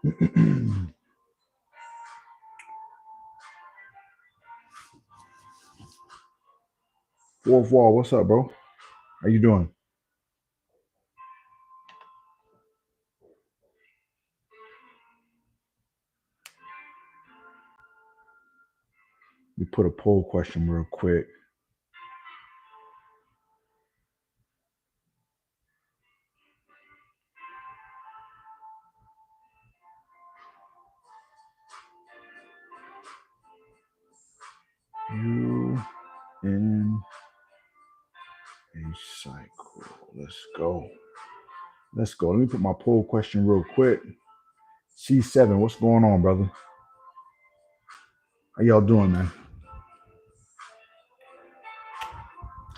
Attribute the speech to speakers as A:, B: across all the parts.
A: Fourth wall, what's up, bro? How you doing? We put a poll question real quick. You in a cycle. Let's go. Let's go. Let me put my poll question real quick. C7, what's going on, brother? How y'all doing, man?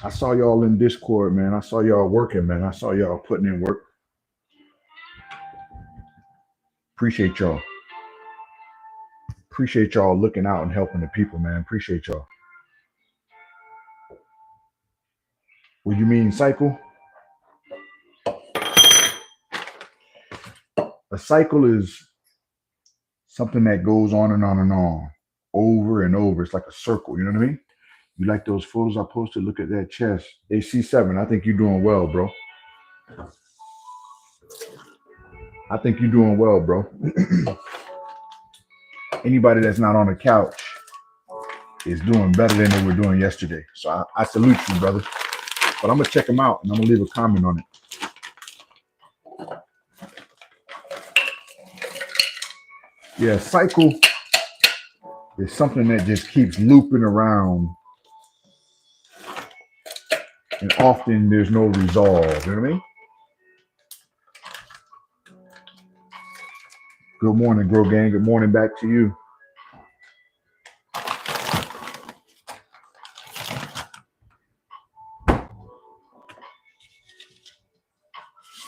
A: I saw y'all in Discord, man. I saw y'all working, man. I saw y'all putting in work. Appreciate y'all. Appreciate y'all looking out and helping the people, man. Appreciate y'all. What you mean, cycle? A cycle is something that goes on and on and on, over and over. It's like a circle. You know what I mean? You like those photos I posted? Look at that chest. AC7, I think you're doing well, bro. I think you're doing well, bro. Anybody that's not on the couch is doing better than they were doing yesterday. So I salute you, brother. But I'm going to check them out and I'm going to leave a comment on it. Yeah, cycle is something that just keeps looping around. And often there's no resolve. You know what I mean? Good morning, Grow Gang. Good morning back to you.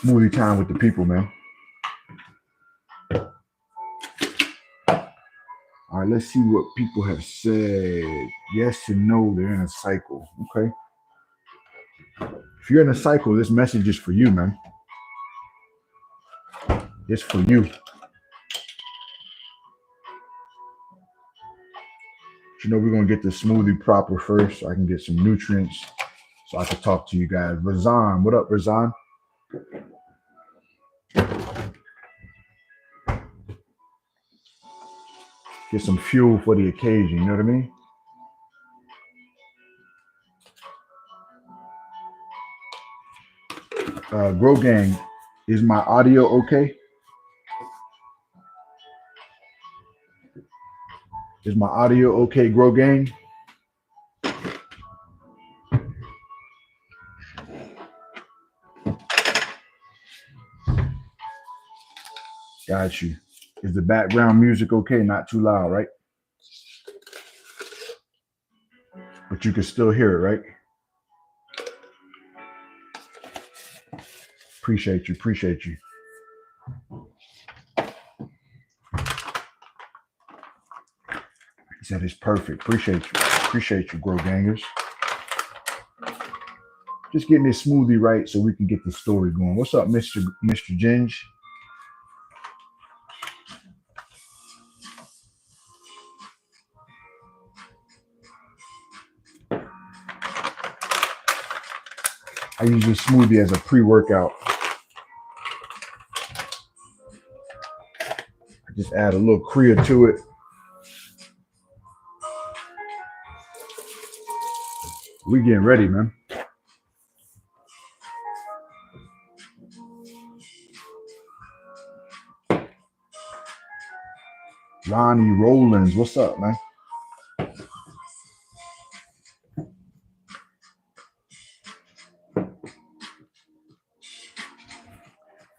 A: Smoothie time with the people, man. All right, let's see what people have said. Yes and no, they're in a cycle. Okay. If you're in a cycle, this message is for you, man. It's for you. But you know, we're going to get the smoothie proper first so I can get some nutrients so I can talk to you guys. Razan, what up, Razan? Get some fuel for the occasion, you know what I mean? Grow Gang, is my audio okay? Is my audio okay, Grow Gang? Got you. Is the background music okay? Not too loud, right? But you can still hear it, right? Appreciate you. Appreciate you. He said it's perfect. Appreciate you. Appreciate you, Grow Gangers. Just getting this smoothie right so we can get the story going. What's up, Mr. Ginge? I use this smoothie as a pre-workout. I just add a little Krea to it. We getting ready, man. Ronnie Rollins, what's up, man?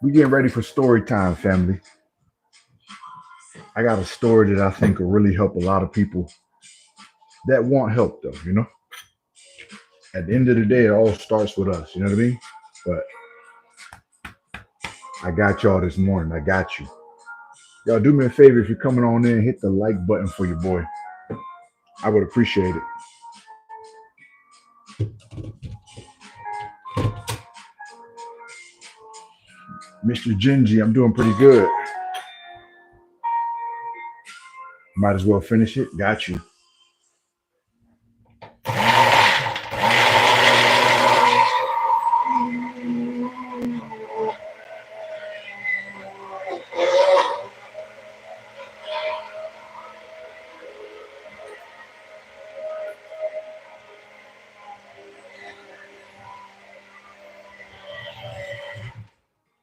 A: We getting ready for story time, family. I got a story that I think will really help a lot of people that want help, though, you know? At the end of the day, it all starts with us, you know what I mean? But I got y'all this morning. I got you. Y'all do me a favor if you're coming on in, hit the like button for your boy. I would appreciate it. Mr. Gingy, I'm doing pretty good. Might as well finish it. Got you.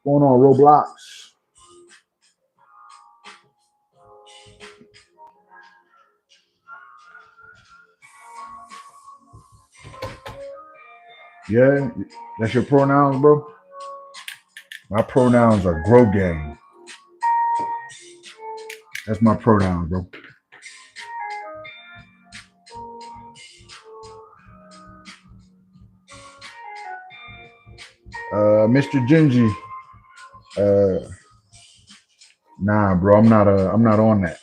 A: Going on Roblox. Yeah, that's your pronouns, bro. My pronouns are grow gang. That's my pronouns, bro. Mr. Gingy. Uh, nah, bro. I'm not on that.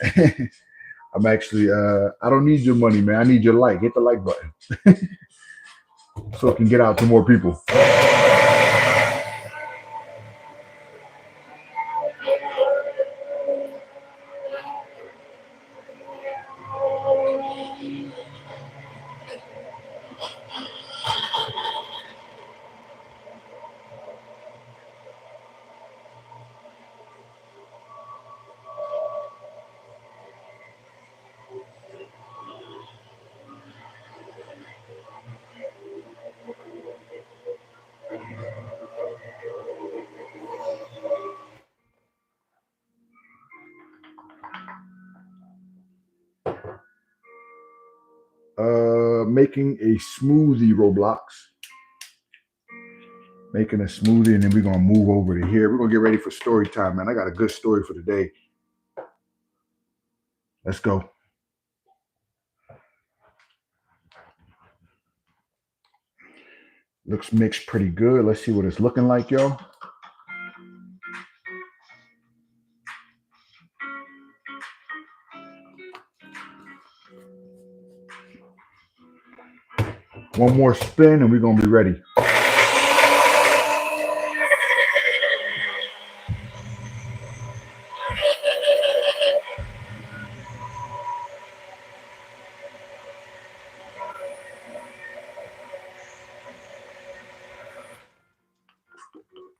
A: I'm actually. I don't need your money, man. I need your like. Hit the like button so it can get out to more people. Making a smoothie, Roblox. Making a smoothie, and then we're gonna move over to here. We're gonna get ready for story time, man. I got a good story for today. Let's go. Looks mixed pretty good. Let's see what it's looking like, yo. One more spin, and we're gonna be ready.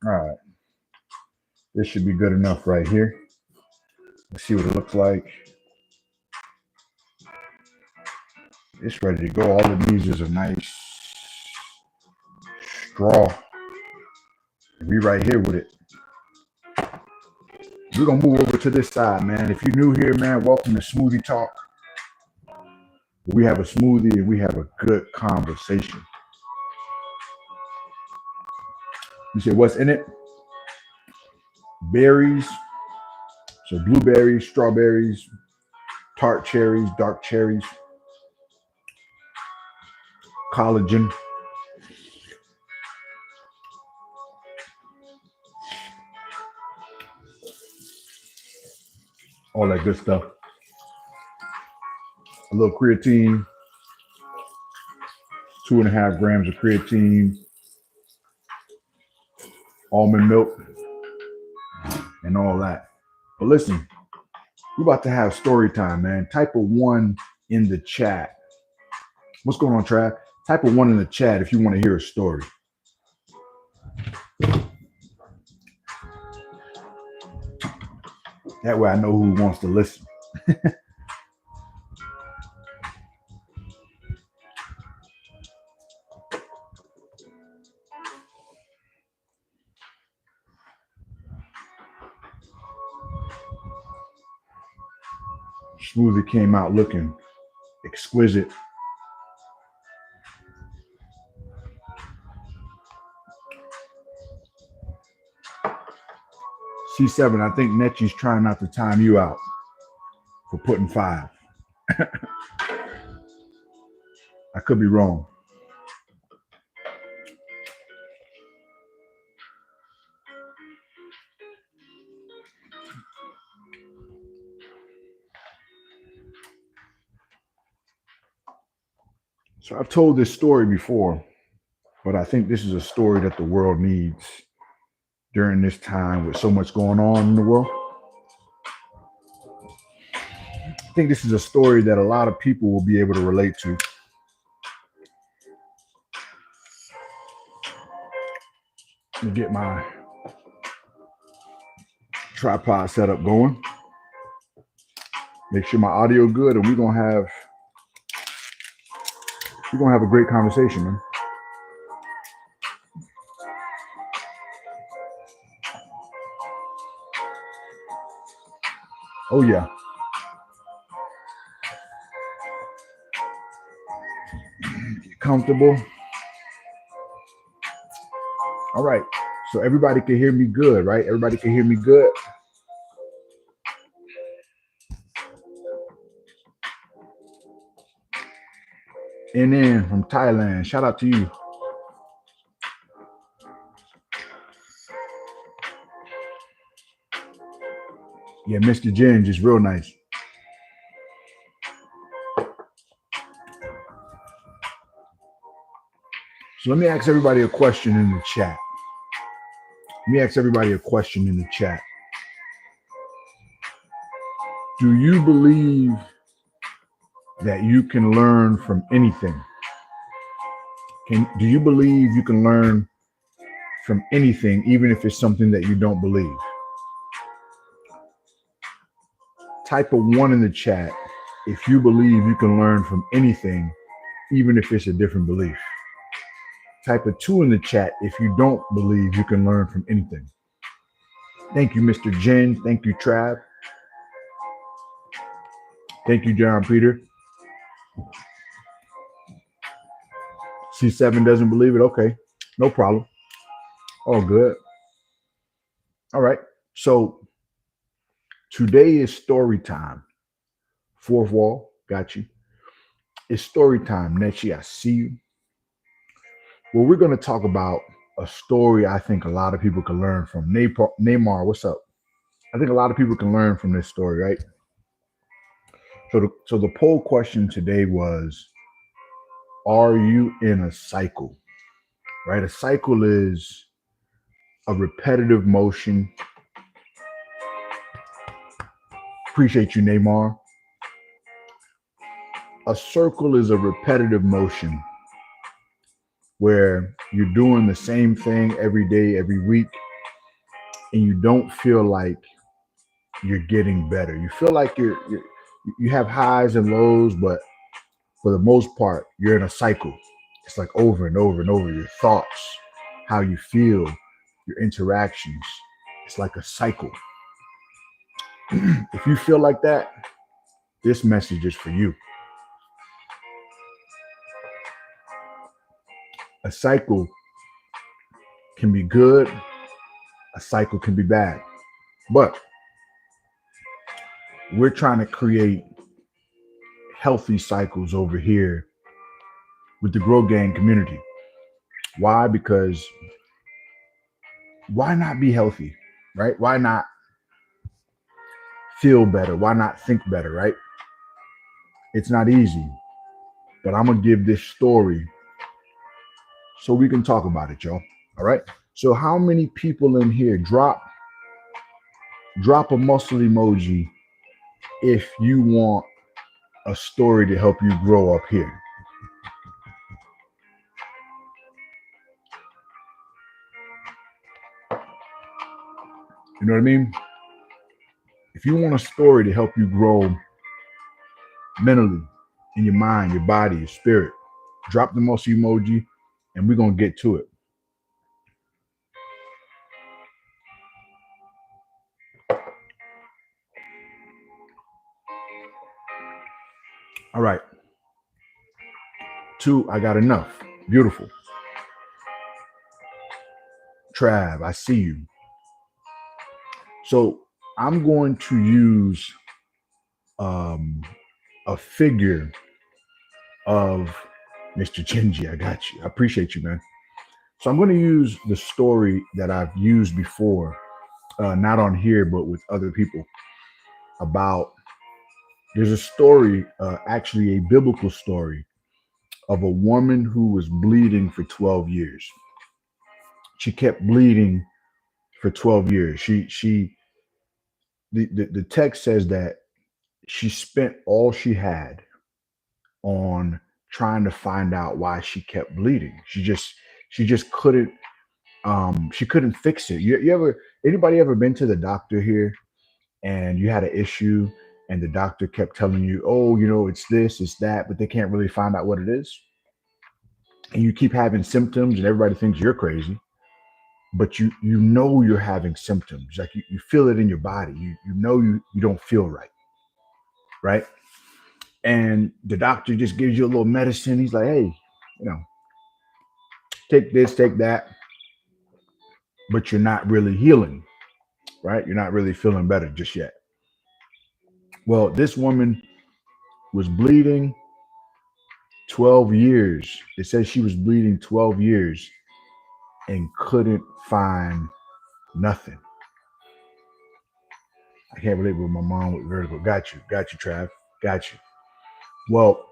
A: All right. This should be good enough right here. Let's see what it looks like. It's ready to go. All it needs is a nice straw. We right here with it. We're gonna move over to this side, man. If you're new here, man, welcome to Smoothie Talk. We have a smoothie and we have a good conversation. You say what's in it? Berries. So blueberries, strawberries, tart cherries, dark cherries, collagen, all that good stuff. A little creatine, 2.5 grams of creatine, almond milk, and all that. But listen, we're about to have story time, man. Type a one in the chat. What's going on, Trav? Type a one in the chat if you want to hear a story. That way I know who wants to listen. Smoothie came out looking exquisite. C7, I think Netchie's trying not to time you out for putting 5. I could be wrong. So I've told this story before, but I think this is a story that the world needs during this time with so much going on in the world. I think this is a story that a lot of people will be able to relate to. Let me get my tripod setup going. Make sure my audio good, and we're gonna have a great conversation, man. Oh yeah. Get comfortable. All right. So everybody can hear me good, right? Everybody can hear me good. And then from Thailand, shout out to you. Yeah, Mr. Jen, just real nice. So let me ask everybody a question in the chat. Let me ask everybody a question in the chat. Do you believe that you can learn from anything? Do you believe you can learn from anything, even if it's something that you don't believe? Type a 1 in the chat if you believe you can learn from anything, even if it's a different belief. Type a 2 in the chat if you don't believe you can learn from anything. Thank you, Mr. Jen. Thank you, Trav. Thank you, John Peter. C7 doesn't believe it. Okay, no problem. All good. All right. So today is story time. Fourth wall, got you. It's story time. Nechi, I see you. Well, we're going to talk about a story I think a lot of people can learn from. Neymar, what's up? I think a lot of people can learn from this story, right? So the poll question today was, are you in a cycle? Right? A cycle is a repetitive motion. Appreciate you, Neymar. A circle is a repetitive motion where you're doing the same thing every day, every week, and you don't feel like you're getting better. You feel like you have highs and lows, but for the most part, you're in a cycle. It's like over and over and over. Your thoughts, how you feel, your interactions. It's like a cycle. If you feel like that, this message is for you. A cycle can be good, a cycle can be bad. But we're trying to create healthy cycles over here with the Grow Gang community. Why? Because why not be healthy, right? Why not feel better? Why not think better, right? It's not easy, but I'm going to give this story so we can talk about it, y'all. All right. So how many people in here drop a muscle emoji if you want a story to help you grow up here? You know what I mean? If you want a story to help you grow mentally, in your mind, your body, your spirit, drop the muscle emoji and we're going to get to it. All right. 2, I got enough. Beautiful. Trav, I see you. So I'm going to use a figure of Mr. Chinji. I got you. I appreciate you, man. So I'm going to use the story that I've used before, not on here, but with other people, about there's a story, actually a biblical story, of a woman who was bleeding for 12 years. She kept bleeding for 12 years. The text says that she spent all she had on trying to find out why she kept bleeding. She just couldn't she couldn't fix it. You ever anybody ever been to the doctor here and you had an issue and the doctor kept telling you, oh, it's this, it's that, but they can't really find out what it is. And you keep having symptoms and everybody thinks you're crazy, but you know you're having symptoms. Like you feel it in your body. You know you don't feel right, right? And the doctor just gives you a little medicine. He's like, hey, you know, take this, take that, but you're not really healing, right? You're not really feeling better just yet. Well, this woman was bleeding 12 years. It says she was bleeding 12 years and couldn't find nothing. I can't believe it with my mom with vertigo. Got you, Trav. Got you. Well,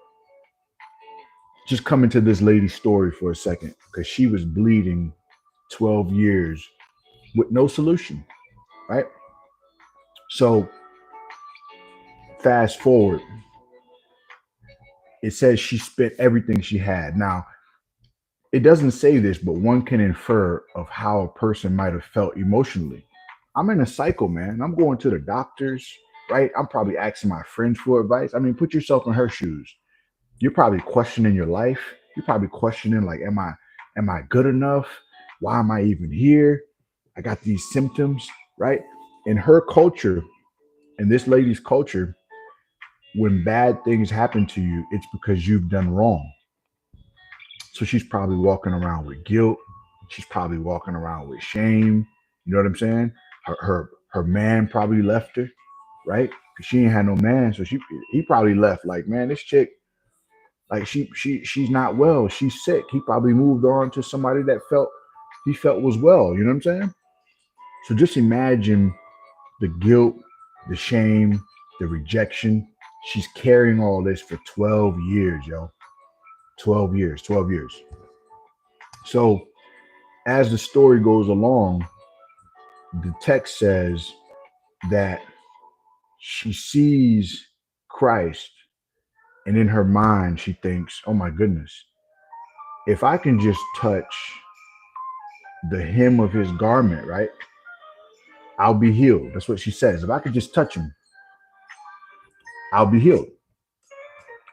A: just come into this lady's story for a second, because she was bleeding 12 years with no solution, right? So fast forward, it says she spent everything she had. Now, it doesn't say this, but one can infer of how a person might have felt emotionally. I'm in a cycle, man. I'm going to the doctors, right? I'm probably asking my friends for advice. I mean, put yourself in her shoes. You're probably questioning your life. You're probably questioning, like, am I good enough? Why am I even here? I got these symptoms, right? In her culture, in this lady's culture, when bad things happen to you, it's because you've done wrong. So she's probably walking around with guilt. She's probably walking around with shame. You know what I'm saying? Her man probably left her, right? Because she ain't had no man. So he probably left, like, man, this chick, like she's not well. She's sick. He probably moved on to somebody that he felt was well. You know what I'm saying? So just imagine the guilt, the shame, the rejection. She's carrying all this for 12 years, yo. 12 years, 12 years. So as the story goes along, the text says that she sees Christ, and in her mind, she thinks, oh my goodness, if I can just touch the hem of his garment, right, I'll be healed. That's what she says. If I could just touch him, I'll be healed,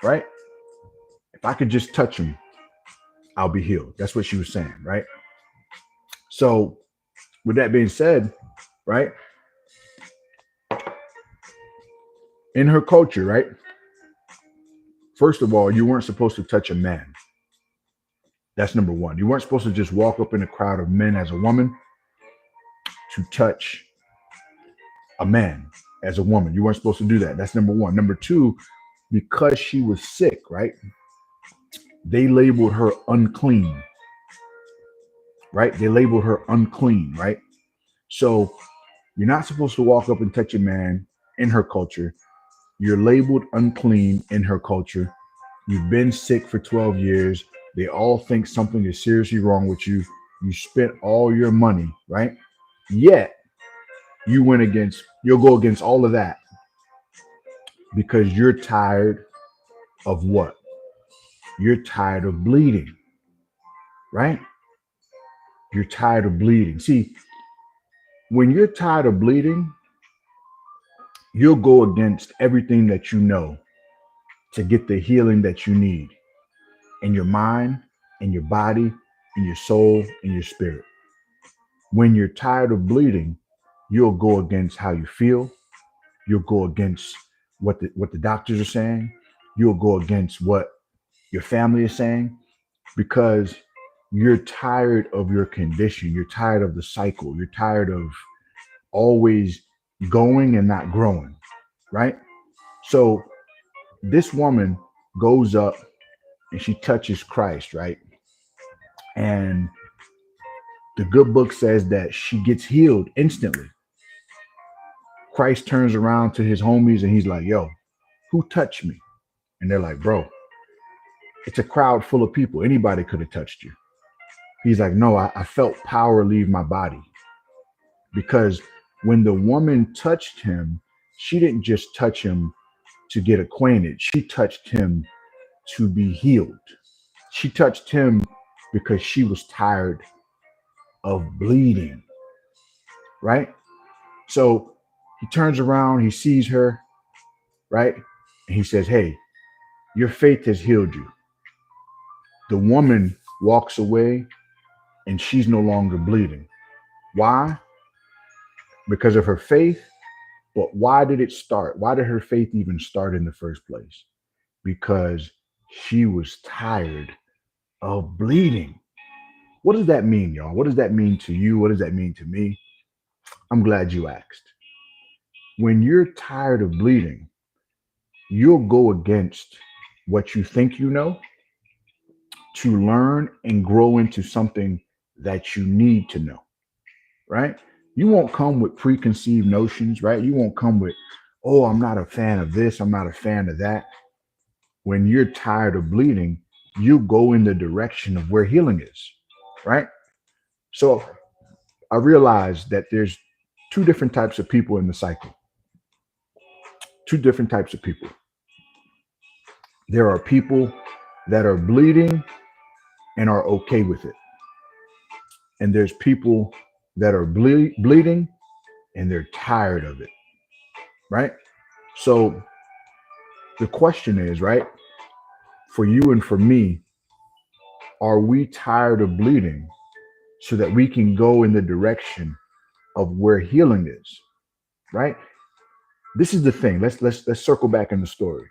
A: right? If I could just touch him, I'll be healed. That's what she was saying, right? So with that being said, right, in her culture, right, first of all, you weren't supposed to touch a man. That's number one. You weren't supposed to just walk up in a crowd of men as a woman to touch a man as a woman. You weren't supposed to do that. That's number one. Number two, because she was sick, right, they labeled her unclean, right? They labeled her unclean, right? So you're not supposed to walk up and touch a man in her culture. You're labeled unclean in her culture. You've been sick for 12 years. They all think something is seriously wrong with you. You spent all your money, right? Yet you'll go against all of that because you're tired of what? You're tired of bleeding, right? You're tired of bleeding. See, when you're tired of bleeding, you'll go against everything that you know to get the healing that you need in your mind, in your body, in your soul, in your spirit. When you're tired of bleeding, you'll go against how you feel. You'll go against what the doctors are saying. You'll go against what your family is saying, because you're tired of your condition. You're tired of the cycle. You're tired of always going and not growing, right? So this woman goes up and she touches Christ, right? And the good book says that she gets healed instantly. Christ turns around to his homies and he's like, yo, who touched me? And they're like, bro, it's a crowd full of people. Anybody could have touched you. He's like, no, I felt power leave my body. Because when the woman touched him, she didn't just touch him to get acquainted. She touched him to be healed. She touched him because she was tired of bleeding, right? So he turns around, he sees her, right? And he says, "Hey, your faith has healed you." The woman walks away and she's no longer bleeding. Why? Because of her faith. But why did it start? Why did her faith even start in the first place? Because she was tired of bleeding. What does that mean, y'all? What does that mean to you? What does that mean to me? I'm glad you asked. When you're tired of bleeding, you'll go against what you think you know to learn and grow into something that you need to know, right? You won't come with preconceived notions, right? You won't come with, oh, I'm not a fan of this, I'm not a fan of that. When you're tired of bleeding, you go in the direction of where healing is, right? So I realized that there's two different types of people in the cycle, two different types of people. There are people that are bleeding and are okay with it. And there's people that are bleeding and they're tired of it, right? So the question is, right, for you and for me, are we tired of bleeding so that we can go in the direction of where healing is, right? This is the thing. Let's circle back in the story.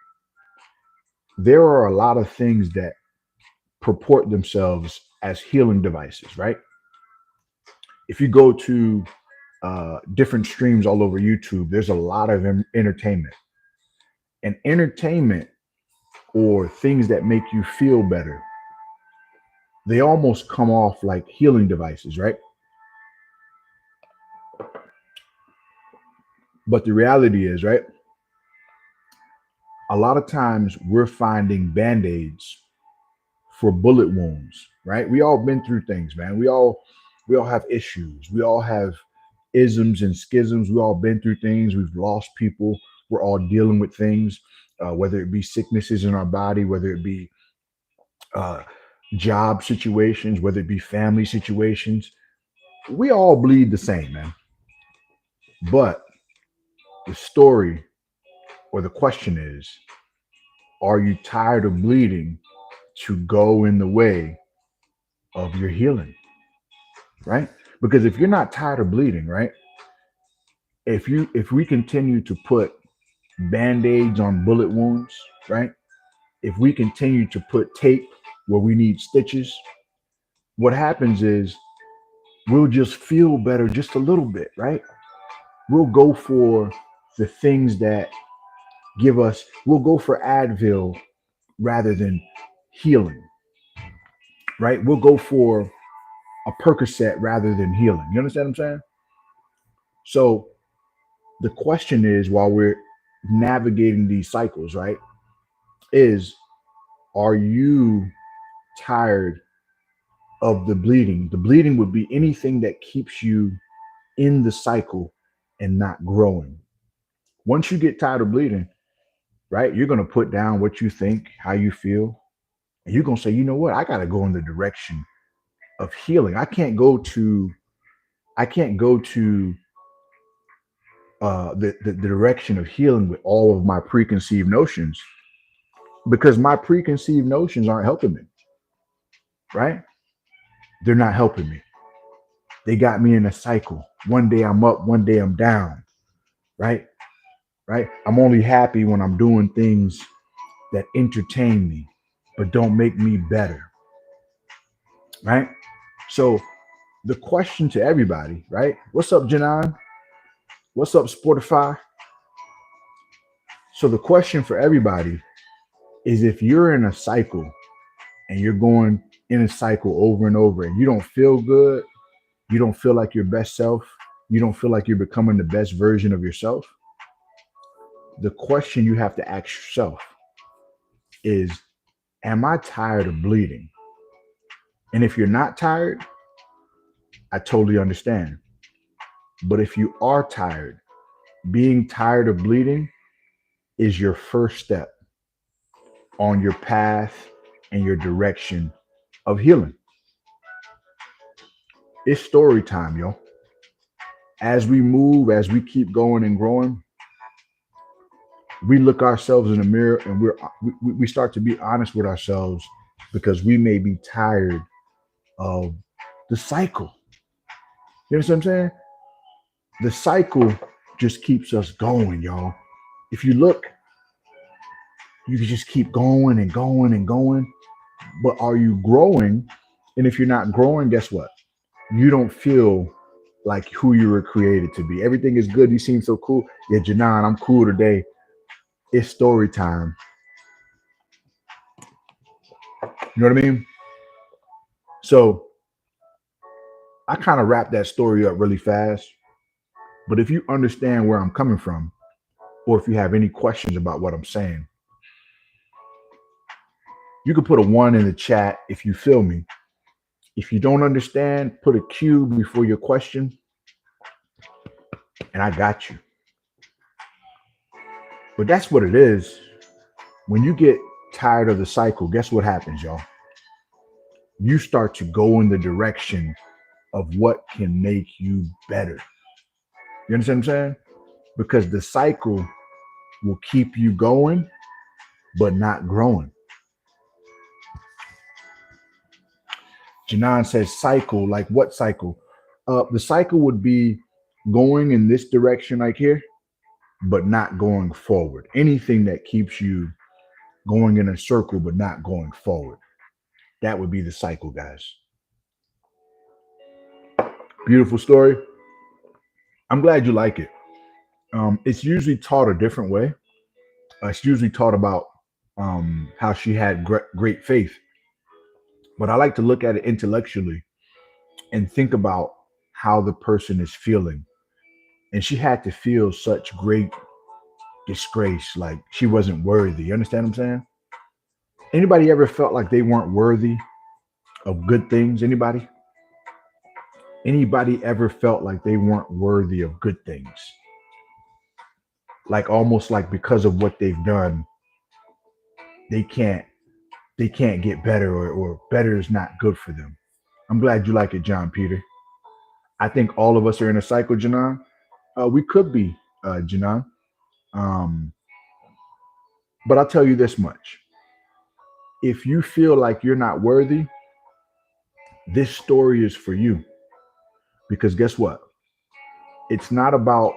A: There are a lot of things that purport themselves as healing devices, right? If you go to different streams all over YouTube, there's a lot of entertainment. And entertainment or things that make you feel better, they almost come off like healing devices, right? But the reality is, right, a lot of times we're finding band-aids for bullet wounds, right? We all been through things, man. We all have issues. We all have isms and schisms. We all been through things. We've lost people. We're all dealing with things, whether it be sicknesses in our body, whether it be uh, job situations, whether it be family situations. We all bleed the same, man. But the story or the question is, are you tired of bleeding to go in the way of your healing, right? Because if you're not tired of bleeding, right? If we continue to put band-aids on bullet wounds, right? If we continue to put tape where we need stitches, what happens is we'll just feel better just a little bit, right? We'll go for the things that we'll go for Advil rather than healing, right? We'll go for a Percocet rather than healing. You understand what I'm saying? So the question is, while we're navigating these cycles, right, is are you tired of the bleeding? The bleeding would be anything that keeps you in the cycle and not growing. Once you get tired of bleeding, right, you're going to put down what you think, how you feel, and you're going to say, you know what, I got to go in the direction of healing. I can't go to the direction of healing with all of my preconceived notions, because my preconceived notions aren't helping me, right? They're not helping me. They got me in a cycle. One day I'm up, one day I'm down, right? Right? I'm only happy when I'm doing things that entertain me, but don't make me better, right? So the question to everybody, right? What's up, Janan? What's up, Sportify? So the question for everybody is, if you're in a cycle and you're going in a cycle over and over and you don't feel good, you don't feel like your best self, you don't feel like you're becoming the best version of yourself, the question you have to ask yourself is, am I tired of bleeding? And if you're not tired, I totally understand. But if you are tired, being tired of bleeding is your first step on your path and your direction of healing. It's story time, yo. As we move, as we keep going and growing, we look ourselves in the mirror and we start to be honest with ourselves because we may be tired of the cycle. You know what I'm saying? The cycle just keeps us going, y'all. If you look, you can just keep going and going and going. But are you growing? And if you're not growing, guess what? You don't feel like who you were created to be. Everything is good. You seem so cool. Yeah, Janan, I'm cool today. It's story time. You know what I mean? So I kind of wrap that story up really fast. But if you understand where I'm coming from, or if you have any questions about what I'm saying, you can put a one in the chat if you feel me. If you don't understand, put a Q before your question, and I got you. But that's what it is. When you get tired of the cycle, guess what happens, y'all? You start to go in the direction of what can make you better. You understand what I'm saying? Because the cycle will keep you going, but not growing. Janan says cycle, like what cycle? The cycle would be going in this direction like here, but not going forward. Anything that keeps you going in a circle, but not going forward. That would be the cycle, guys. Beautiful story. I'm glad you like it. It's usually taught a different way. It's usually taught about how she had great faith. But I like to look at it intellectually and think about how the person is feeling. And she had to feel such great disgrace, like she wasn't worthy. You understand what I'm saying? Anybody ever felt like they weren't worthy of good things? Anybody? Anybody ever felt like they weren't worthy of good things? Like almost like because of what they've done, they can't get better, or better is not good for them. I'm glad you like it, John Peter. I think all of us are in a cycle, Janan. We could be, Janan. Um, but I'll tell you this much. If you feel like you're not worthy, this story is for you. Because guess what? It's not about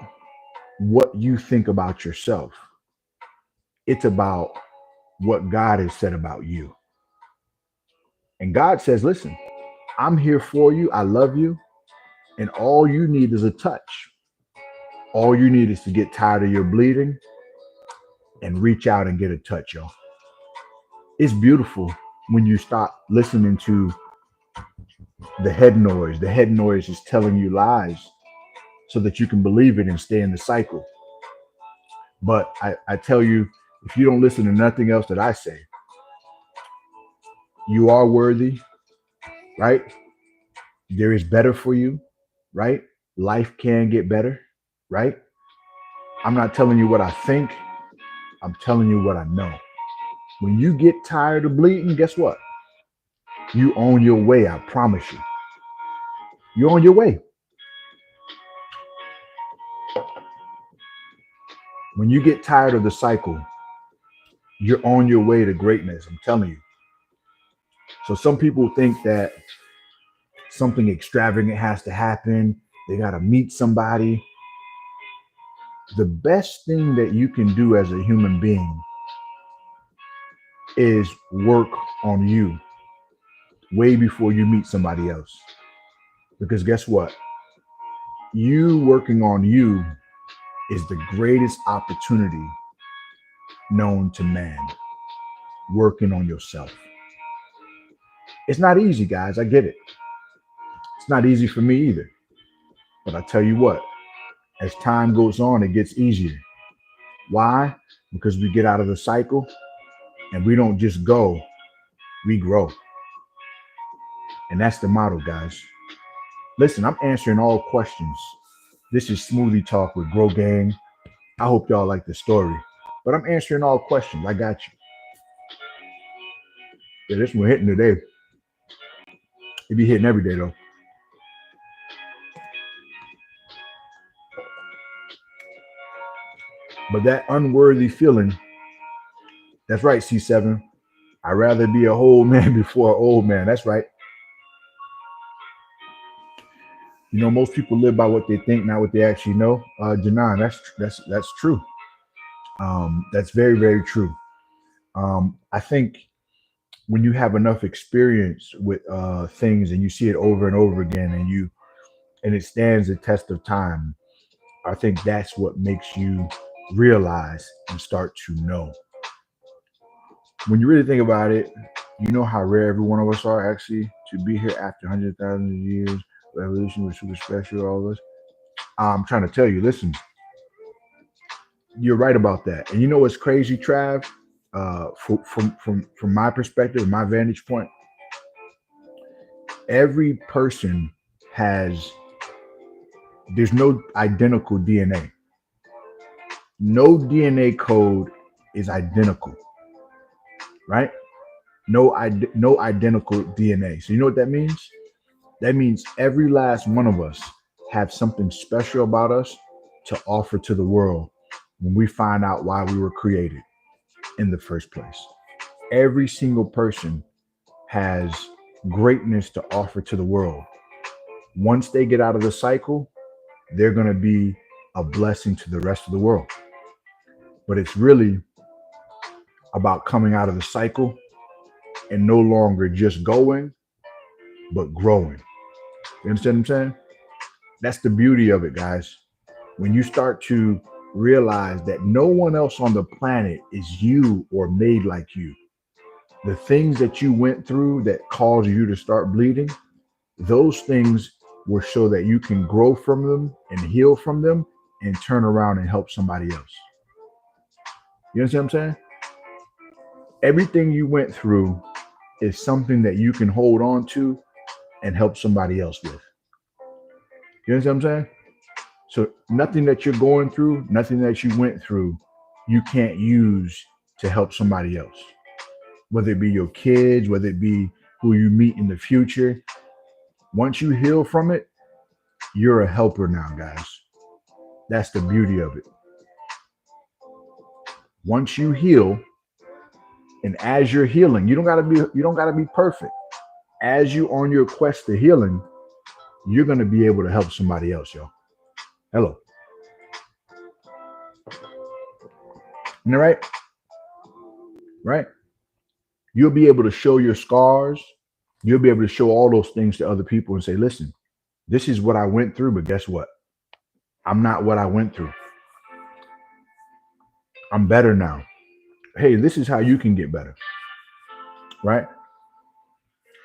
A: what you think about yourself. It's about what God has said about you. And God says, listen, I'm here for you. I love you. And all you need is a touch. All you need is to get tired of your bleeding and reach out and get a touch, y'all. It's beautiful when you stop listening to the head noise. The head noise is telling you lies so that you can believe it and stay in the cycle. But I tell you, if you don't listen to nothing else that I say, you are worthy, right? There is better for you, right? Life can get better, right? I'm not telling you what I think. I'm telling you what I know. When you get tired of bleeding, guess what? You on your way, I promise you. You're on your way. When you get tired of the cycle, you're on your way to greatness. I'm telling you. So some people think that something extravagant has to happen. They got to meet somebody. The best thing that you can do as a human being is work on you way before you meet somebody else. Because guess what? You working on you is the greatest opportunity known to man. Working on yourself. It's not easy, guys. I get it. It's not easy for me either. But I tell you what, as time goes on, it gets easier. Why? Because we get out of the cycle and we don't just go, we grow. And that's the motto, guys. Listen, I'm answering all questions. This is Smoothie Talk with Grow Gang. I hope y'all like the story. But I'm answering all questions. I got you. Yeah, this one hitting today. It be hitting every day though. But that unworthy feeling, that's right, C7. I'd rather be a whole man before an old man. That's right. You know, most people live by what they think, not what they actually know. Janan, that's true. That's very, very true. I think when you have enough experience with things and you see it over and over again and it stands the test of time, I think that's what makes you realize and start to know. When you really think about it, you know how rare every one of us are actually to be here after 100,000 years. Revolution was super special, all of us. I'm trying to tell you, listen, you're right about that. And you know what's crazy, Trav? From my perspective, my vantage point, every person has there's no identical DNA. No DNA code is identical, right? No identical DNA. So you know what that means? That means every last one of us have something special about us to offer to the world when we find out why we were created in the first place. Every single person has greatness to offer to the world. Once they get out of the cycle, they're going to be a blessing to the rest of the world. But it's really about coming out of the cycle and no longer just going, but growing. You understand what I'm saying? That's the beauty of it, guys. When you start to realize that no one else on the planet is you or made like you, the things that you went through that caused you to start bleeding, those things will show that you can grow from them and heal from them and turn around and help somebody else. You understand what I'm saying? Everything you went through is something that you can hold on to and help somebody else with. You understand what I'm saying? So nothing that you're going through, nothing that you went through, you can't use to help somebody else. Whether it be your kids, whether it be who you meet in the future. Once you heal from it, you're a helper now, guys. That's the beauty of it. Once you heal, and as you're healing, you don't gotta be perfect. As you on your quest to healing, you're gonna be able to help somebody else, yo. Hello. Isn't that right? Right? You'll be able to show your scars. You'll be able to show all those things to other people and say, listen, this is what I went through, but guess what? I'm not what I went through. I'm better now. Hey, this is how you can get better, right?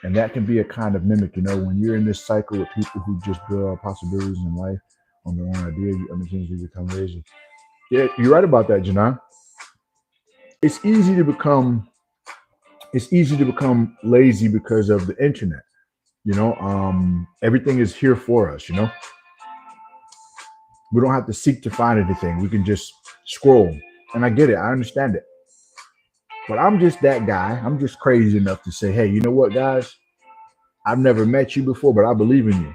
A: And that can be a kind of mimic, when you're in this cycle with people who just build possibilities in life on their own idea, you understand become lazy. Yeah, you're right about that, Janan. It's easy to become it's easy to become lazy because of the internet. Everything is here for us. We don't have to seek to find anything. We can just scroll. And I get it. I understand it. But I'm just that guy. I'm just crazy enough to say, hey, you know what, guys? I've never met you before, but I believe in you.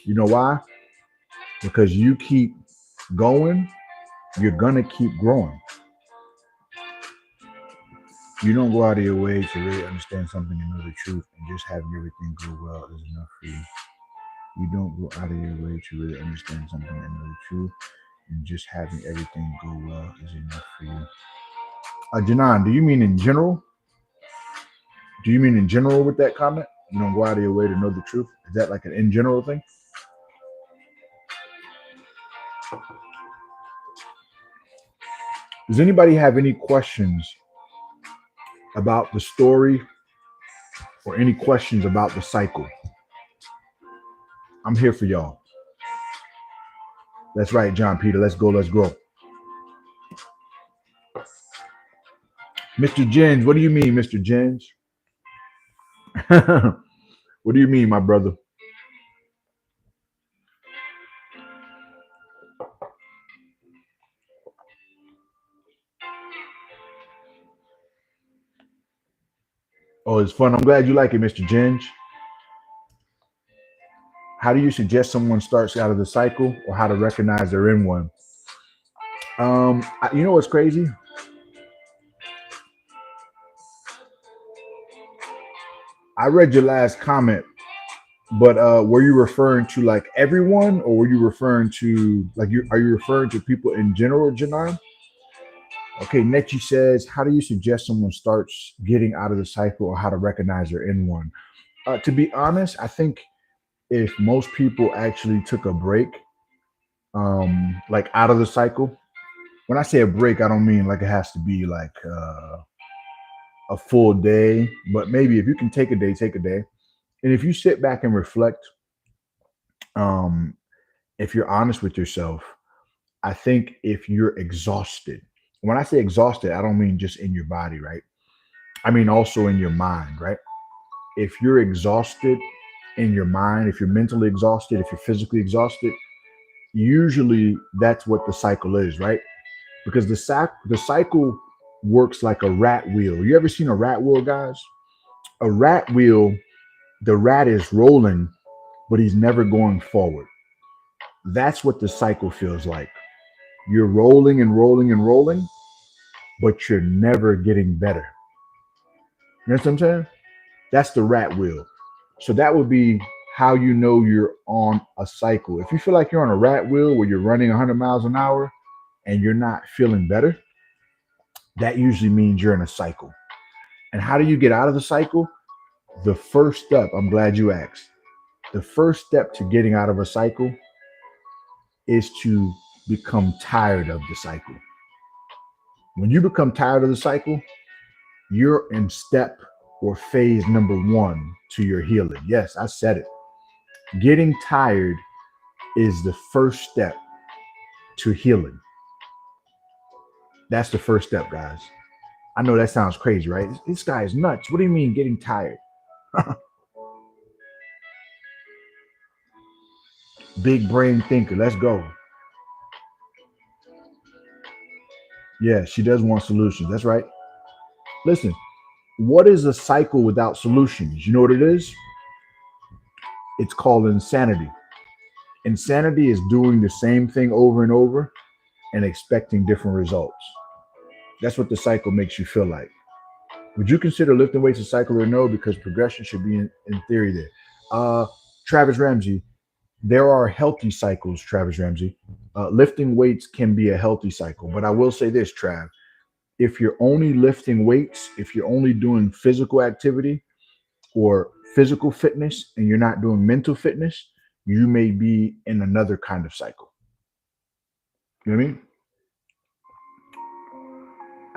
A: You know why? Because you keep going, you're going to keep growing. You don't go out of your way to really understand something and know the truth, and just having everything go well is enough for you. You don't go out of your way to really understand something and know the truth, and just having everything go well is enough for you. Janan, do you mean in general? Do you mean in general with that comment? You don't go out of your way to know the truth? Is that like an in general thing? Does anybody have any questions about the story or any questions about the cycle? I'm here for y'all. That's right, John Peter. Let's go. Let's grow. Mr. Jens, what do you mean, Mr. Jens? What do you mean, my brother? Oh, it's fun. I'm glad you like it, Mr. Ginge. How do you suggest someone starts out of the cycle or how to recognize they're in one? You know what's crazy? I read your last comment, but were you referring to like everyone, or were you referring to like you? Are you referring to people in general, Janan? Okay, Nechi says, how do you suggest someone starts getting out of the cycle or how to recognize they're in one? To be honest, I think if most people actually took a break, like out of the cycle. When I say a break, I don't mean like it has to be like a full day, but maybe if you can take a day, take a day. And if you sit back and reflect, um, if you're honest with yourself, I think if you're exhausted, when I say exhausted, I don't mean just in your body, right? I mean also in your mind, right? If you're exhausted in your mind, if you're mentally exhausted, if you're physically exhausted, usually that's what the cycle is, right? Because the cycle works like a rat wheel. You ever seen a rat wheel, guys? A rat wheel, the rat is rolling, but he's never going forward. That's what the cycle feels like. You're rolling and rolling and rolling, but you're never getting better. You know what I'm saying? That's the rat wheel. So that would be how you know you're on a cycle. If you feel like you're on a rat wheel where you're running 100 miles an hour and you're not feeling better, that usually means you're in a cycle. And how do you get out of the cycle? The first step, I'm glad you asked. The first step to getting out of a cycle is to become tired of the cycle. When you become tired of the cycle, you're in step or phase number one to your healing. Yes, I said it. Getting tired is the first step to healing. That's the first step, guys. I know that sounds crazy, right? This guy is nuts. What do you mean getting tired? Big brain thinker. Let's go. Yeah, she does want solutions. That's right. Listen, what is a cycle without solutions? You know what it is? It's called insanity. Insanity is doing the same thing over and over and expecting different results. That's what the cycle makes you feel like. Would you consider lifting weights a cycle or no? Because progression should be in theory there. Travis Ramsey, there are healthy cycles, Travis Ramsey. Lifting weights can be a healthy cycle. But I will say this, Trav, if you're only lifting weights, if you're only doing physical activity or physical fitness and you're not doing mental fitness, you may be in another kind of cycle. You know what I mean?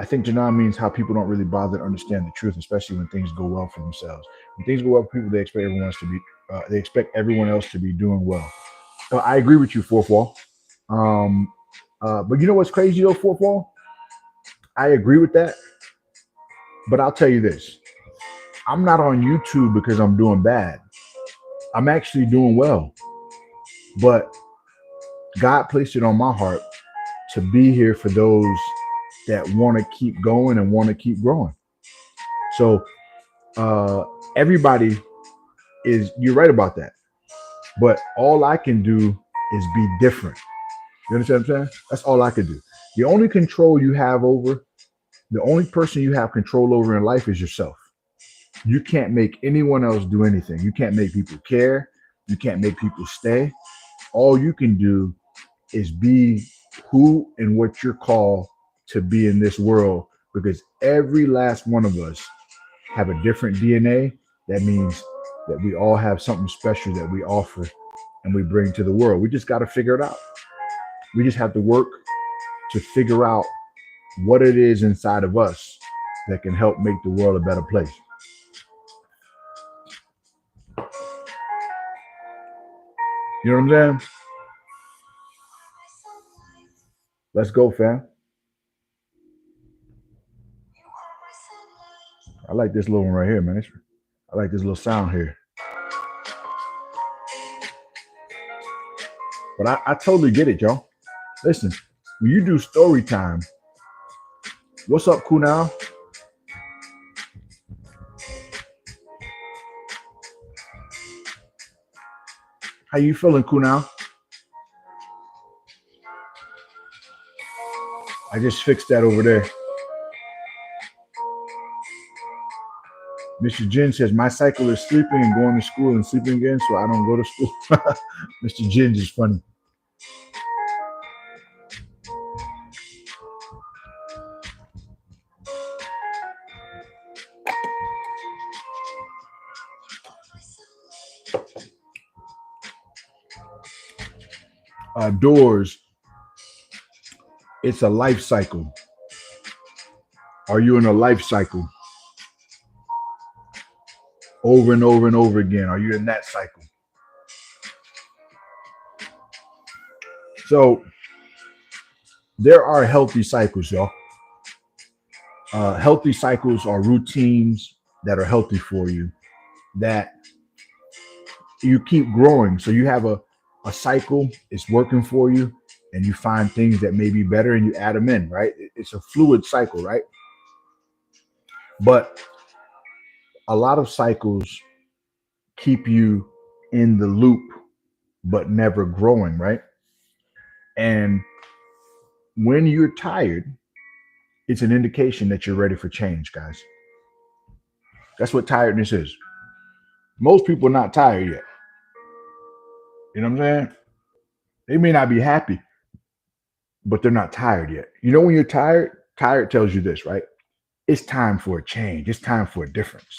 A: I think Janan means how people don't really bother to understand the truth, especially when things go well for themselves. When things go well for people, they expect everyone else to be doing well. I agree with you, fourth wall. Um, but you know what's crazy though, fourth wall? I agree with that. But I'll tell you this: I'm not on YouTube because I'm doing bad. I'm actually doing well. But God placed it on my heart to be here for those that want to keep going and want to keep growing. So uh, everybody you're right about that. But all I can do is be different. You understand what I'm saying? That's all I can do. The only control you have over, the only person you have control over in life is yourself. You can't make anyone else do anything. You can't make people care. You can't make people stay. All you can do is be who and what you're called to be in this world, because every last one of us have a different DNA. That means that we all have something special that we offer and we bring to the world. We just got to figure it out. We just have to work to figure out what it is inside of us that can help make the world a better place. You know what I'm saying? Let's go, fam. I like this little one right here, man. I like this little sound here. But I totally get it, y'all. Listen, when you do story time, what's up, Kunal? How you feeling, Kunal? I just fixed that over there. Mr. Jin says my cycle is sleeping and going to school and sleeping again, so I don't go to school. Mr. Jin is funny. Doors, it's a life cycle. Are you in a life cycle over and over and over again? Are you in that cycle? So there are healthy cycles, y'all. Healthy cycles are routines that are healthy for you, that you keep growing. So you have a cycle, it's working for you, and you find things that may be better and you add them in, right? It's a fluid cycle, right? But a lot of cycles keep you in the loop, but never growing, right? And when you're tired, it's an indication that you're ready for change, guys. That's what tiredness is. Most people are not tired yet. You know what I'm saying? They may not be happy, but they're not tired yet. You know when you're tired, tired tells you this, right? It's time for a change. It's time for a difference.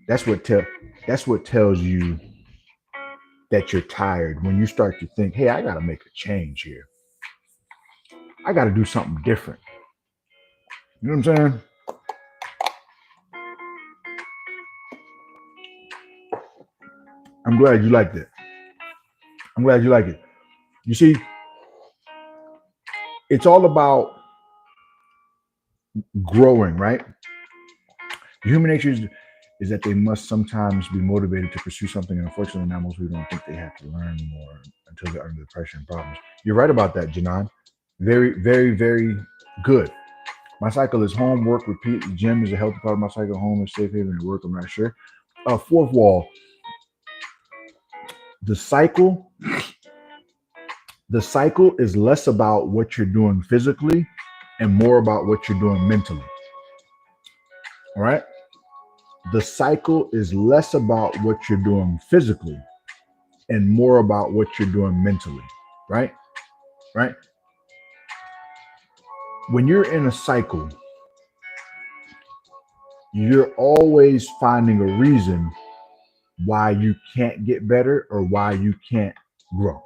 A: That's what tell that's what tells you that you're tired when you start to think, hey, I gotta make a change here. I gotta do something different. You know what I'm saying? I'm glad you liked it. I'm glad you like it. You see, it's all about growing, right? Human nature is that they must sometimes be motivated to pursue something, and unfortunately, now most people don't think they have to learn more until they're under the pressure and problems. You're right about that, Janan. Very, very, very good. My cycle is home, work, repeat. The gym is a healthy part of my cycle. Home is safe haven, and work, I'm not sure. Fourth wall, the cycle, the cycle is less about what you're doing physically and more about what you're doing mentally. All right. The cycle is less about what you're doing physically and more about what you're doing mentally. Right. Right. When you're in a cycle, you're always finding a reason why you can't get better or why you can't grow.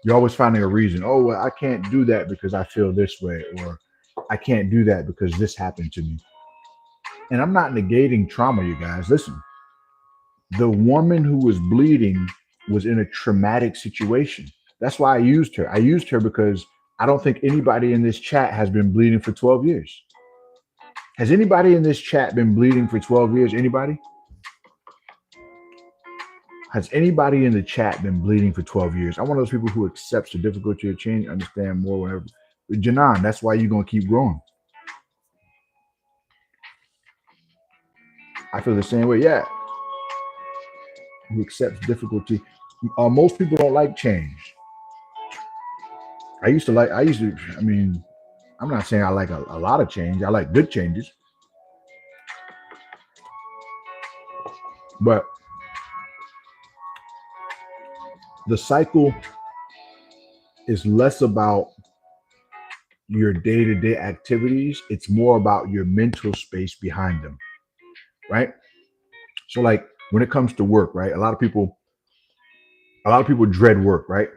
A: You're always finding a reason. Oh, well, I can't do that because I feel this way, or I can't do that because this happened to me. And I'm not negating trauma, you guys. Listen, the woman who was bleeding was in a traumatic situation. That's why I used her. I used her because I don't think anybody in this chat has been bleeding for 12 years. Has anybody in this chat been bleeding for 12 years? Anybody? Has anybody in the chat been bleeding for 12 years? I'm one of those people who accepts the difficulty of change, understand more, whatever. But Janan, that's why you're going to keep growing. I feel the same way. Yeah. Who accepts difficulty. Most people don't like change. I mean, I'm not saying I like a lot of change. I like good changes. But the cycle is less about your day-to-day activities. It's more about your mental space behind them, right? So like when it comes to work, right? A lot of people dread work, right?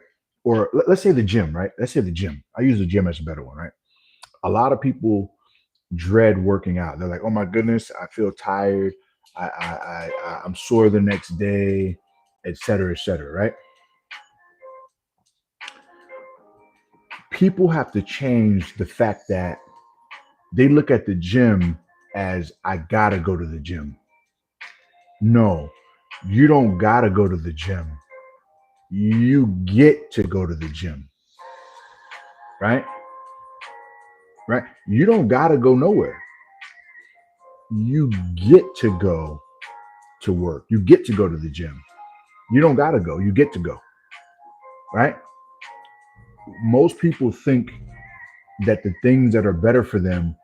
A: Or let's say the gym, right? Let's say the gym. I use the gym as a better one, right? A lot of people dread working out. They're like, "Oh my goodness, I feel tired. I'm sore the next day, et cetera, right?" People have to change the fact that they look at the gym as I gotta go to the gym. No, you don't gotta go to the gym. You get to go to the gym, right? Right? You don't gotta go nowhere. You get to go to work. You get to go to the gym. You don't got to go. You get to go. Right? Most people think that the things that are better for them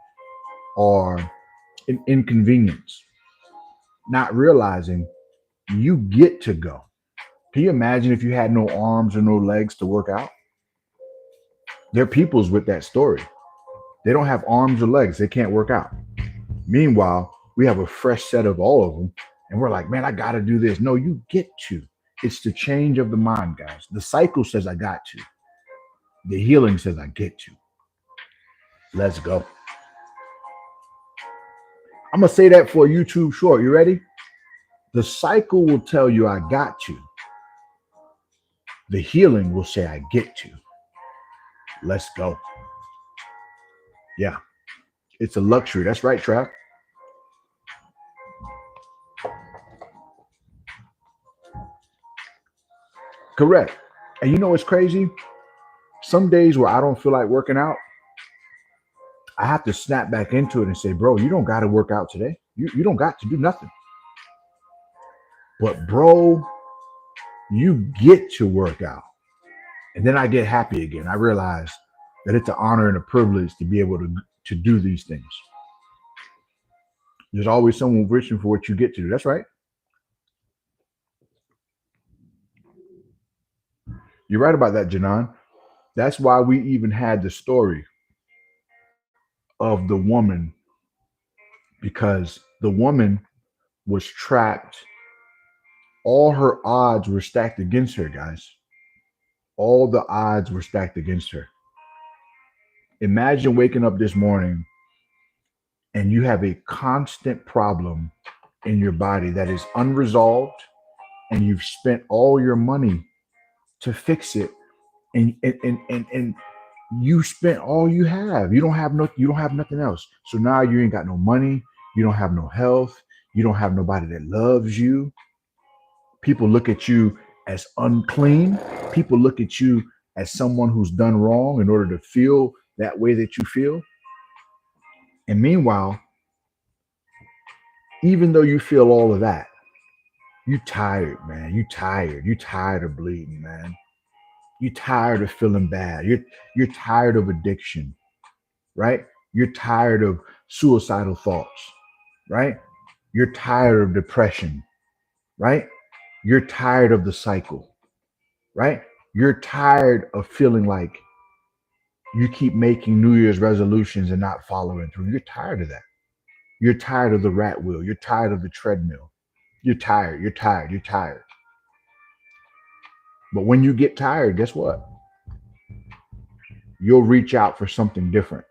A: are an inconvenience, not realizing you get to go. Can you imagine if you had no arms or no legs to work out? There are peoples with that story. They don't have arms or legs. They can't work out. Meanwhile, we have a fresh set of all of them, and we're like, man, I got to do this. No, you get to. It's the change of the mind, guys. The cycle says I got to. The healing says I get to. Let's go. I'm going to say that for a YouTube short. You ready? The cycle will tell you I got to. The healing will say I get to. Let's go. Yeah, it's a luxury. That's right, Trav. Correct. And you know what's crazy? Some days where I don't feel like working out, I have to snap back into it and say, bro, you don't got to work out today. You don't got to do nothing. But, bro, you get to work out. And then I get happy again. I realize that it's an honor and a privilege to be able to do these things. There's always someone wishing for what you get to do. That's right. You're right about that, Janan. That's why we even had the story of the woman, because the woman was trapped. All her odds were stacked against her, guys. All the odds were stacked against her. Imagine waking up this morning and you have a constant problem in your body that is unresolved, and you've spent all your money to fix it, and you spent all you have. You don't have nothing else. So now you ain't got no money, you don't have no health, you don't have nobody that loves you. People look at you as unclean. People look at you as someone who's done wrong in order to feel that way that you feel. And meanwhile, even though you feel all of that, you tired, man. You tired. You tired of bleeding, man. You tired of feeling bad. You're tired of addiction, right? You're tired of suicidal thoughts, right? You're tired of depression, right? You're tired of the cycle, right? You're tired of feeling like you keep making New Year's resolutions and not following through. You're tired of that. You're tired of the rat wheel. You're tired of the treadmill. You're tired. You're tired. You're tired. But when you get tired, guess what? You'll reach out for something different.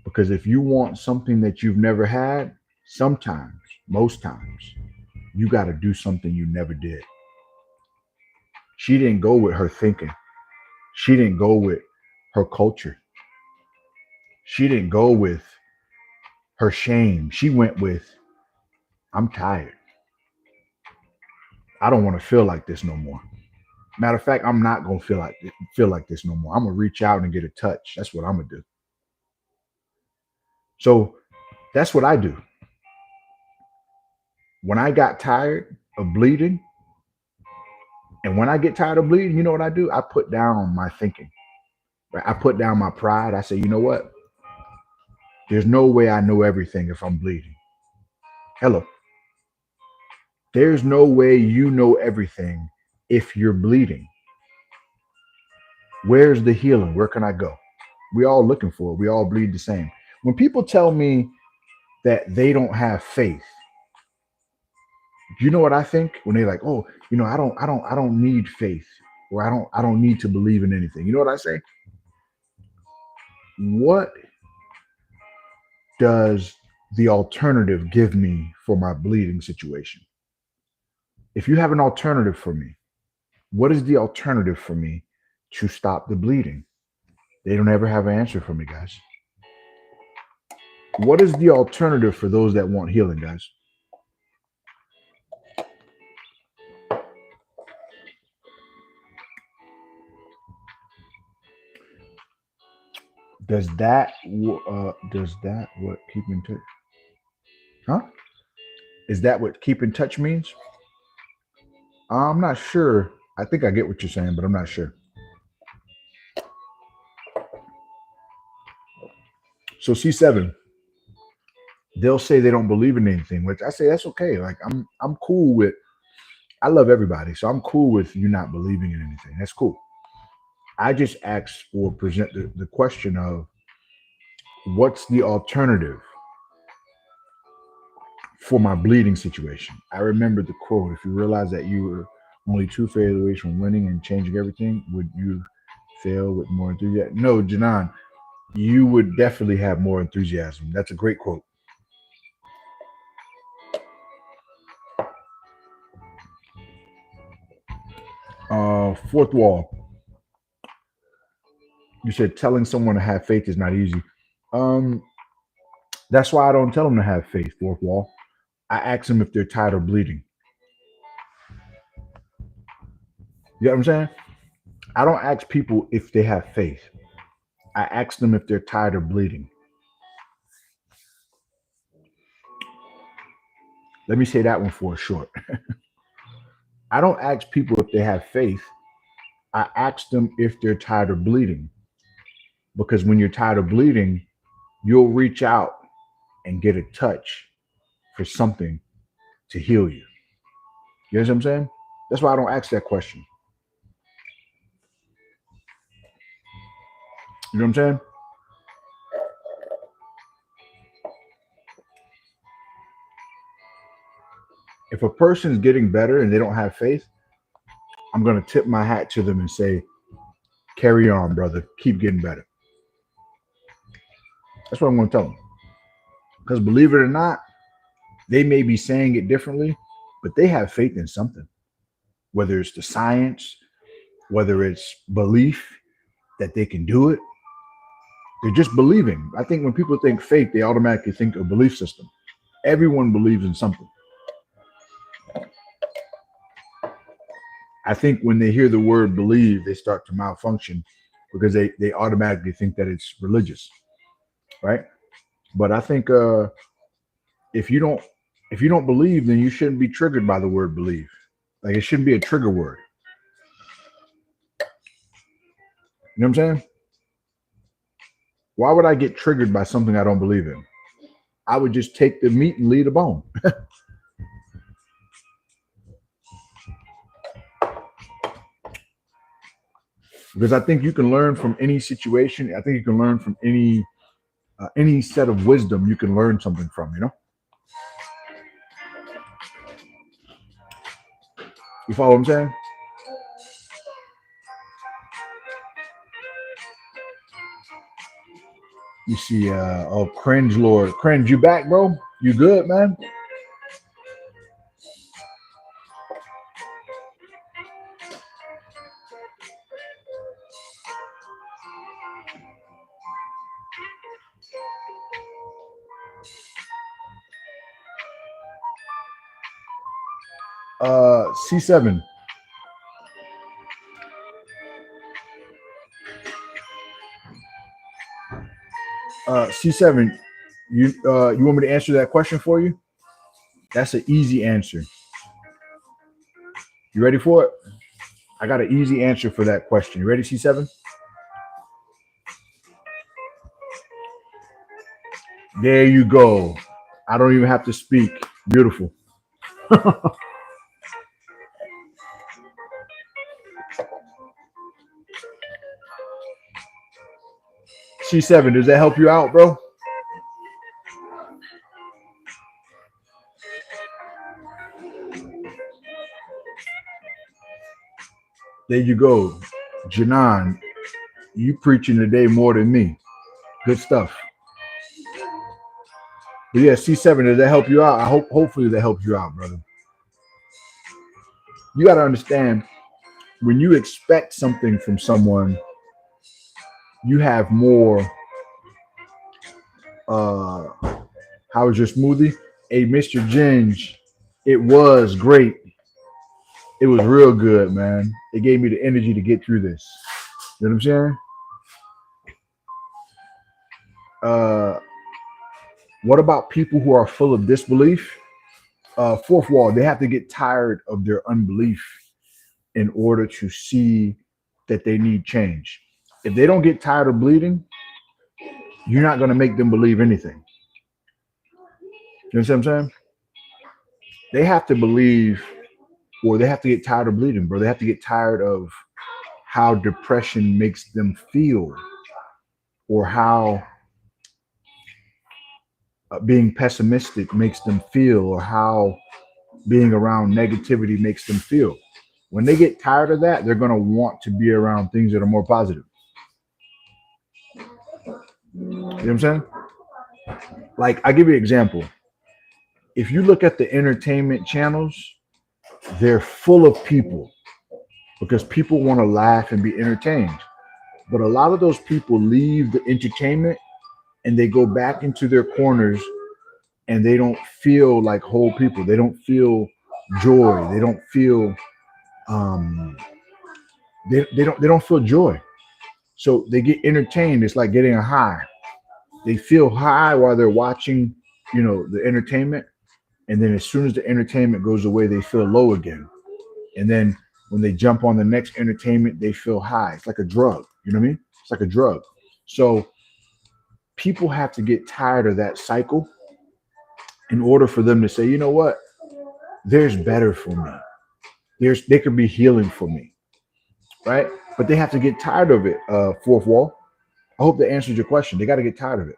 A: Because if you want something that you've never had, sometimes, most times, you got to do something you never did. She didn't go with her thinking. She didn't go with her culture. She didn't go with her shame. She went with, I'm tired. I don't want to feel like this no more. Matter of fact, I'm not gonna feel like this no more. I'm gonna reach out and get a touch. That's what I'm gonna do. So that's what I do. When I got tired of bleeding, and when I get tired of bleeding, you know what I do? I put down my thinking. Right? I put down my pride. I say, you know what? There's no way I know everything if I'm bleeding. Hello. There's no way you know everything if you're bleeding. Where's the healing? Where can I go? We all looking for it. We all bleed the same. When people tell me that they don't have faith, you know what I think? When they're like, oh, I don't need faith, or I don't need to believe in anything. You know what I say? What does the alternative give me for my bleeding situation? If you have an alternative for me, what is the alternative for me to stop the bleeding? They don't ever have an answer for me, guys. What is the alternative for those that want healing, guys? Does that what keep in touch? Huh? Is that what keep in touch means? I'm not sure. I think I get what you're saying, but I'm not sure. So C7, they'll say they don't believe in anything, which I say that's okay. Like I'm cool with. I love everybody, so I'm cool with you not believing in anything. That's cool. I just ask or present the question of what's the alternative for my bleeding situation. I remember the quote: "If you realize that you were only two failures from winning and changing everything, would you fail with more enthusiasm?" No, Janan, you would definitely have more enthusiasm. That's a great quote. Fourth wall. You said telling someone to have faith is not easy. Um, that's why I don't tell them to have faith. Fourth wall. I ask them if they're tired of bleeding. You know what I'm saying? I don't ask people if they have faith. I ask them if they're tired of bleeding. Let me say that one for a short. I don't ask people if they have faith. I ask them if they're tired of bleeding. Because when you're tired of bleeding, you'll reach out and get a touch for something to heal you. You know what I'm saying? That's why I don't ask that question. You know what I'm saying? If a person's getting better and they don't have faith, I'm going to tip my hat to them and say, carry on, brother. Keep getting better. That's what I'm going to tell them. Because believe it or not, they may be saying it differently, but they have faith in something, whether it's the science, whether it's belief that they can do it. They're just believing. I think when people think faith, they automatically think a belief system. Everyone believes in something. I think when they hear the word believe, they start to malfunction because they automatically think that it's religious, right? But I think if you don't if you don't believe, then you shouldn't be triggered by the word believe. Like it shouldn't be a trigger word. You know what I'm saying? Why would I get triggered by something I don't believe in? I would just take the meat and leave the bone. Because I think you can learn from any situation. I think you can learn from any set of wisdom. You can learn something from. You follow what I'm saying? You see, oh, cringe lord, cringe, you back, bro? You good, man? C7, C7. You want me to answer that question for you? That's an easy answer. You ready for it? I got an easy answer for that question. You ready, C7? There you go. I don't even have to speak. Beautiful. C7, does that help you out, bro? There you go. Janan, you preaching today more than me. Good stuff. But yeah, C7, does that help you out? I hope hopefully that helps you out, brother. You gotta understand when you expect something from someone, you have more uh how was your smoothie? Hey, Mr. Ginge, it was great. It was real good, man. It gave me the energy to get through this. You know what I'm saying? Uh what about people who are full of disbelief? Fourth wall, they have to get tired of their unbelief in order to see that they need change. If they don't get tired of bleeding, you're not going to make them believe anything. You know what I'm saying? They have to believe, or they have to get tired of bleeding, bro. They have to get tired of how depression makes them feel, or how being pessimistic makes them feel, or how being around negativity makes them feel. When they get tired of that, they're going to want to be around things that are more positive. You know what I'm saying? Like, I give you an example. If you look at the entertainment channels, they're full of people because people want to laugh and be entertained. But a lot of those people leave the entertainment and they go back into their corners and they don't feel like whole people. They don't feel joy. They don't feel um they don't feel joy. So they get entertained. It's like getting a high. They feel high while they're watching, the entertainment, and then as soon as the entertainment goes away, they feel low again. And then when they jump on the next entertainment, they feel high. It's like a drug. You know what I mean? It's like a drug. So people have to get tired of that cycle in order for them to say, you know what? There's better for me. There could be healing for me, right? But they have to get tired of it. Fourth wall. I hope that answers your question. They got to get tired of it.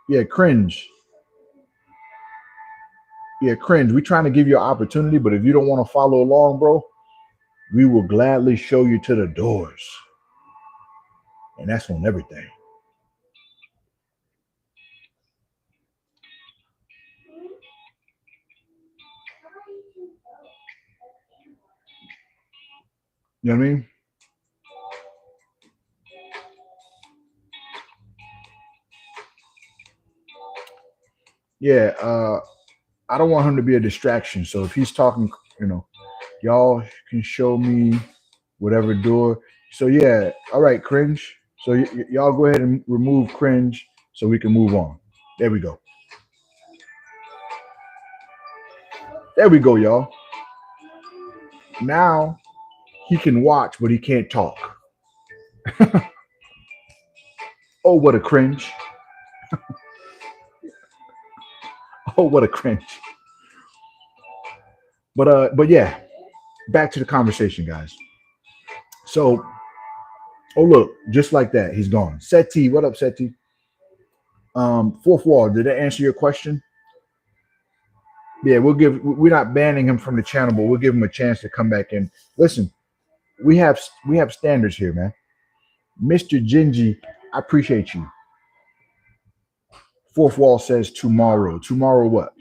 A: Yeah, cringe. Yeah, cringe. We trying to give you an opportunity, but if you don't want to follow along, bro, we will gladly show you to the doors, and that's on everything. You know what I mean? Yeah. I don't want him to be a distraction. So if he's talking, you know, y'all can show me whatever door. So yeah, all right, cringe. So y'all go ahead and remove cringe so we can move on. There we go. There we go, y'all. Now he can watch, but he can't talk. Oh, what a cringe. Oh, what a cringe. But yeah, back to the conversation, guys. So, oh look, just like that, he's gone. Seti, what up, Seti? Fourth wall, did that answer your question? Yeah, we're not banning him from the channel, but we'll give him a chance to come back in. Listen, we have standards here, man. Mr. Gingy, I appreciate you. Fourth wall says tomorrow. Tomorrow what?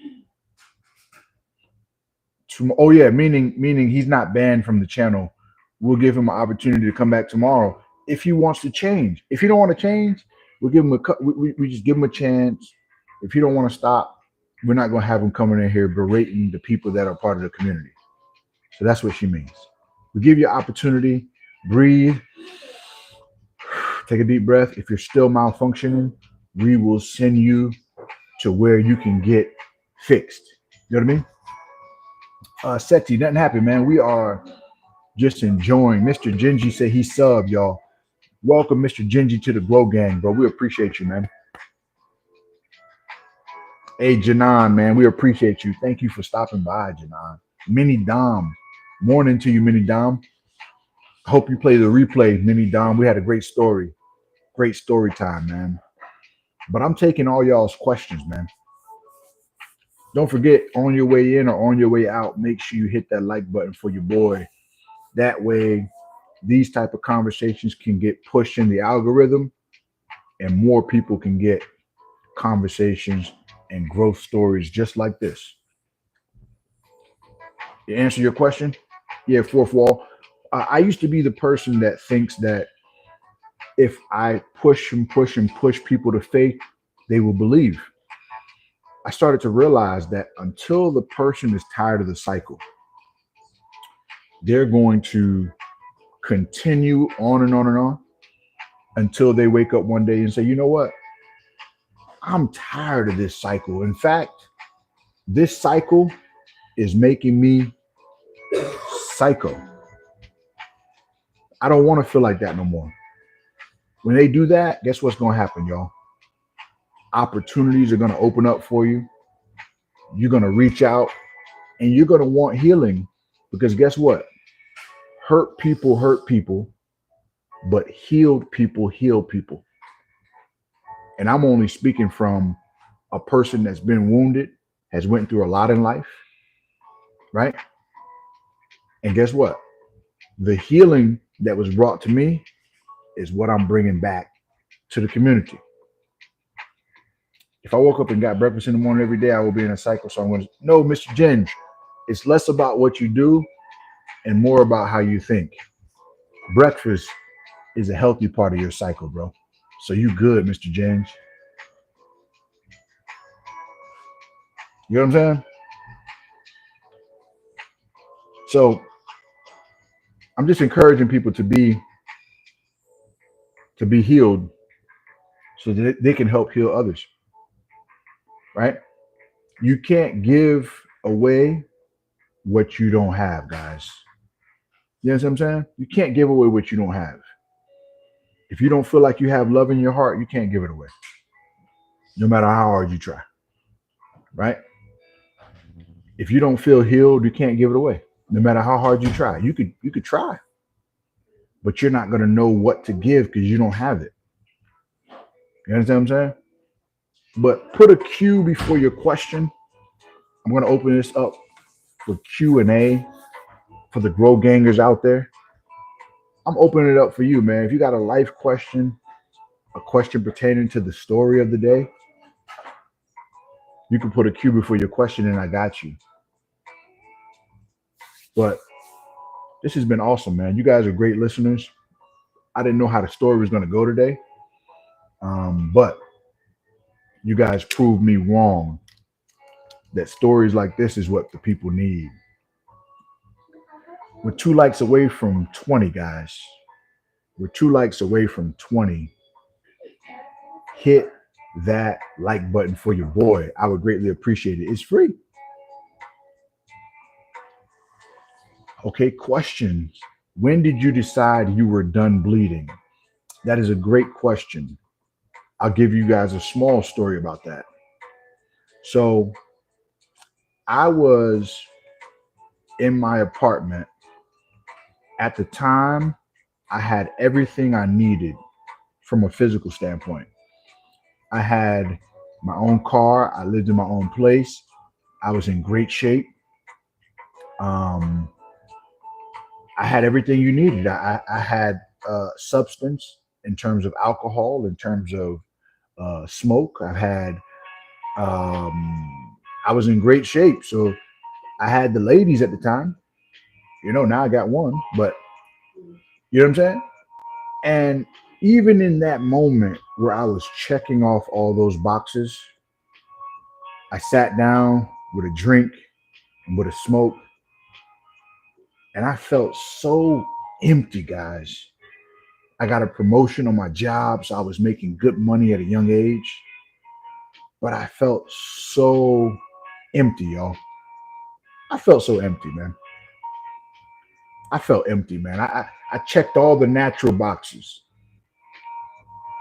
A: Oh yeah, meaning he's not banned from the channel. We'll give him an opportunity to come back tomorrow if he wants to change. If he don't want to change, we'll give him we just give him a chance. If he don't want to stop, we're not going to have him coming in here berating the people that are part of the community. So that's what she means. We give you opportunity, breathe, take a deep breath. If you're still malfunctioning, we will send you to where you can get fixed. You know what I mean? Seti, nothing happened, man. We are just enjoying. Mr. Gingy said he subbed, y'all. Welcome, Mr. Gingy, to the Glow Gang, bro. We appreciate you, man. Hey, Janan, man, we appreciate you. Thank you for stopping by, Janan. Mini Dom. Morning to you, Mini Dom. Hope you play the replay, Mini Dom. We had a great story. Great story time, man. But I'm taking all y'all's questions, man. Don't forget, on your way in or on your way out, make sure you hit that like button for your boy. That way, these type of conversations can get pushed in the algorithm and more people can get conversations and growth stories just like this. To answer your question, yeah, fourth wall. I used to be the person that thinks that if I push and push and push people to faith, they will believe. I started to realize that until the person is tired of the cycle, they're going to continue on and on and on until they wake up one day and say, you know what? I'm tired of this cycle. In fact, this cycle is making me psycho. I don't want to feel like that no more. When they do that, guess what's going to happen, y'all? Opportunities are going to open up for you. You're going to reach out and you're going to want healing because guess what? Hurt people, but healed people heal people. And I'm only speaking from a person that's been wounded, has went through a lot in life, right? And guess what? The healing that was brought to me is what I'm bringing back to the community. If I woke up and got breakfast in the morning every day, I will be in a cycle. So I'm going to, no, Mr. Ginge, it's less about what you do and more about how you think. Breakfast is a healthy part of your cycle, bro. So you good, Mr. Ginge. You know what I'm saying? So I'm just encouraging people to be healed so that they can help heal others, right? You can't give away what you don't have, guys. You know what I'm saying? You can't give away what you don't have. If you don't feel like you have love in your heart, you can't give it away, no matter how hard you try, right? If you don't feel healed, you can't give it away, no matter how hard you try. You could try, but you're not gonna know what to give because you don't have it. You understand what I'm saying? But put a Q before your question. I'm gonna open this up for Q&A for the grow gangers out there. I'm opening it up for you, man. If you got a life question, a question pertaining to the story of the day, you can put a Q before your question and I got you. But this has been awesome, man. You guys are great listeners. I didn't know how the story was going to go today, but you guys proved me wrong that stories like this is what the people need. We're 2 likes away from 20, guys. We're 2 likes away from 20. Hit that like button for your boy. I would greatly appreciate it. It's free. Okay, questions. When did you decide you were done bleeding? That is a great question. I'll give you guys a small story about that. So I was in my apartment. At the time, I had everything I needed from a physical standpoint. I had my own car. I lived in my own place. I was in great shape. Um, I had everything you needed. I had substance in terms of alcohol, in terms of smoke. I was in great shape. So I had the ladies at the time. Now I got one, but you know what I'm saying? And even in that moment where I was checking off all those boxes, I sat down with a drink and with a smoke, and I felt so empty, guys. I got a promotion on my job, so I was making good money at a young age, but I felt so empty, y'all. I felt so empty, man. I felt empty, man. I checked all the natural boxes: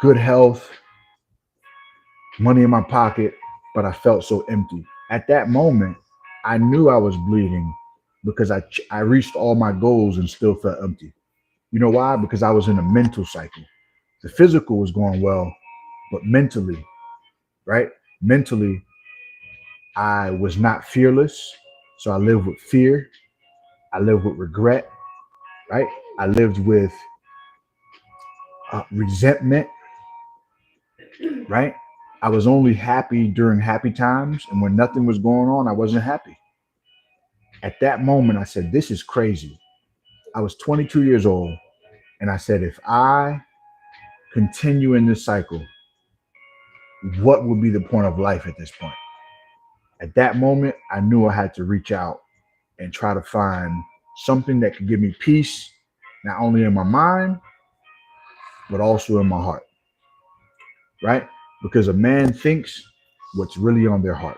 A: good health, money in my pocket, but I felt so empty. At that moment, I knew I was bleeding because I reached all my goals and still felt empty. You know why? Because I was in a mental cycle. The physical was going well, but mentally, right? Mentally, I was not fearless. So I lived with fear. I lived with regret, right? I lived with resentment, right? I was only happy during happy times. And when nothing was going on, I wasn't happy. At that moment, I said, this is crazy. I was 22 years old. And I said, if I continue in this cycle, what would be the point of life at this point? At that moment, I knew I had to reach out and try to find something that could give me peace, not only in my mind, but also in my heart, right? because a man thinks what's really on their heart.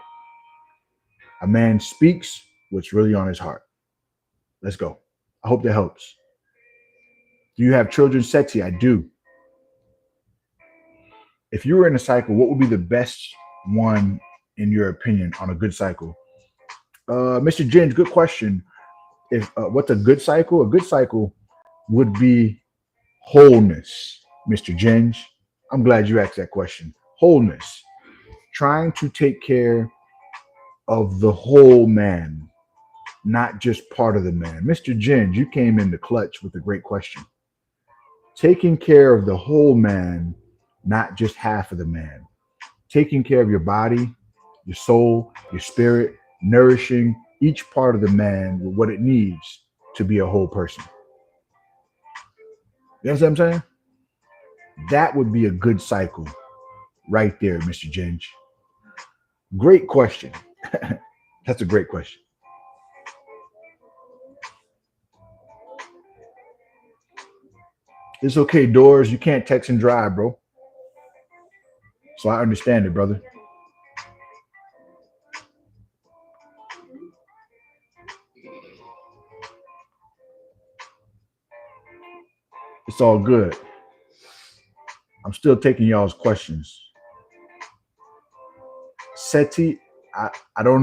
A: A man speaks what's really on his heart. Let's go. I hope that helps. Do you have children, Seti? I do. If you were in a cycle, what would be the best one in your opinion on a good cycle? Mr. James, good question. If what's a good cycle? A good cycle would be wholeness, Mr. Jenge. I'm glad you asked that question. Wholeness, trying to take care of the whole man, not just part of the man. Mr. Jenge, you came in the clutch with a great question. Taking care of the whole man, not just half of the man. Taking care of your body, your soul, your spirit, nourishing each part of the man with what it needs to be a whole person. You know what I'm saying? That would be a good cycle right there, Mr. Ginge. Great question. That's a great question. It's okay, Doors. You can't text and drive, bro. So I understand it, brother. It's all good. I'm still taking y'all's questions. Seti, I don't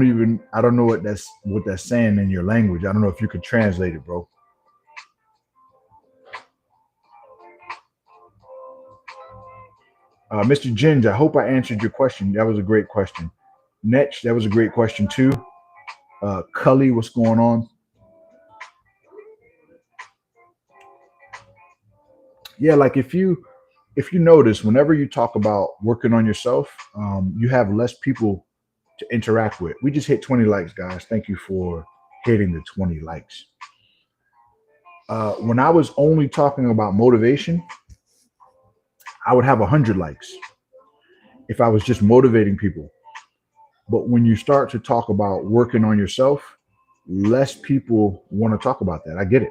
A: know what that's saying in your language. I don't know if you could translate it, bro. Mr. Ginge, I hope I answered your question. That was a great question. Netch, that was a great question too. Cully, what's going on? Yeah, like if you notice, whenever you talk about working on yourself, you have less people to interact with. We just hit 20 likes, guys. Thank you for hitting the 20 likes. When I was only talking about motivation, I would have 100 likes if I was just motivating people. But when you start to talk about working on yourself, less people want to talk about that. I get it.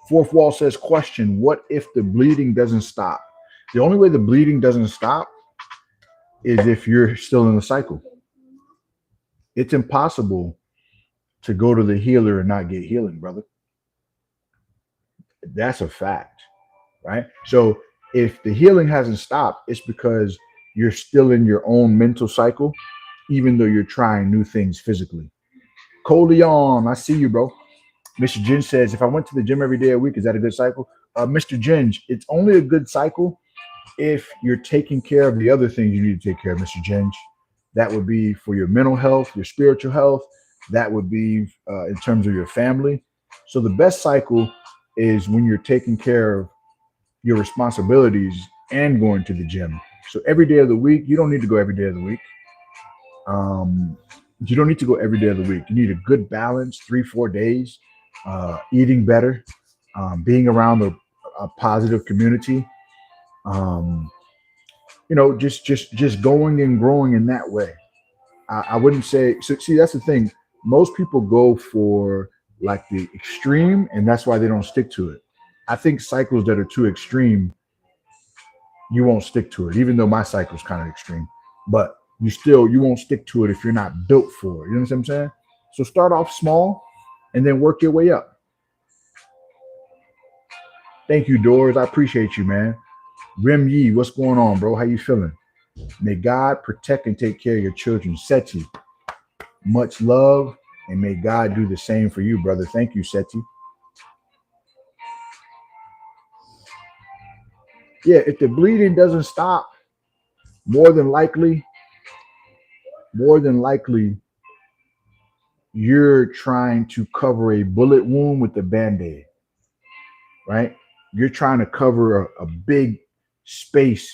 A: Fourth Wall says, question, what if the bleeding doesn't stop? The only way the bleeding doesn't stop is if you're still in the cycle. It's impossible to go to the healer and not get healing, brother. That's a fact, right? So if the healing hasn't stopped, it's because you're still in your own mental cycle, even though you're trying new things physically. Coleon, I see you, bro. Mr. Ginge says, if I went to the gym every day a week, is that a good cycle? Mr. Ginge, it's only a good cycle if you're taking care of the other things you need to take care of, Mr. Ginge. That would be for your mental health, your spiritual health. That would be in terms of your family. So the best cycle is when you're taking care of your responsibilities and going to the gym. So every day of the week, you don't need to go every day of the week. You don't need to go every day of the week. You need a good balance, 3, 4 days, eating better, being around a positive community. Um, just going and growing in that way. I wouldn't say. So, see, that's the thing. Most people go for like the extreme, and that's why they don't stick to it. I think cycles that are too extreme, you won't stick to it. Even though my cycle is kind of extreme, but you won't stick to it if you're not built for it. You know what I'm saying? So start off small, and then work your way up. Thank you, Doors. I appreciate you, man. Rim Yee, what's going on, bro? How you feeling? May God protect and take care of your children. Seti, much love, and may God do the same for you, brother. Thank you, Seti. Yeah, if the bleeding doesn't stop, more than likely, more than likely, you're trying to cover a bullet wound with a band-aid, right? You're trying to cover a big space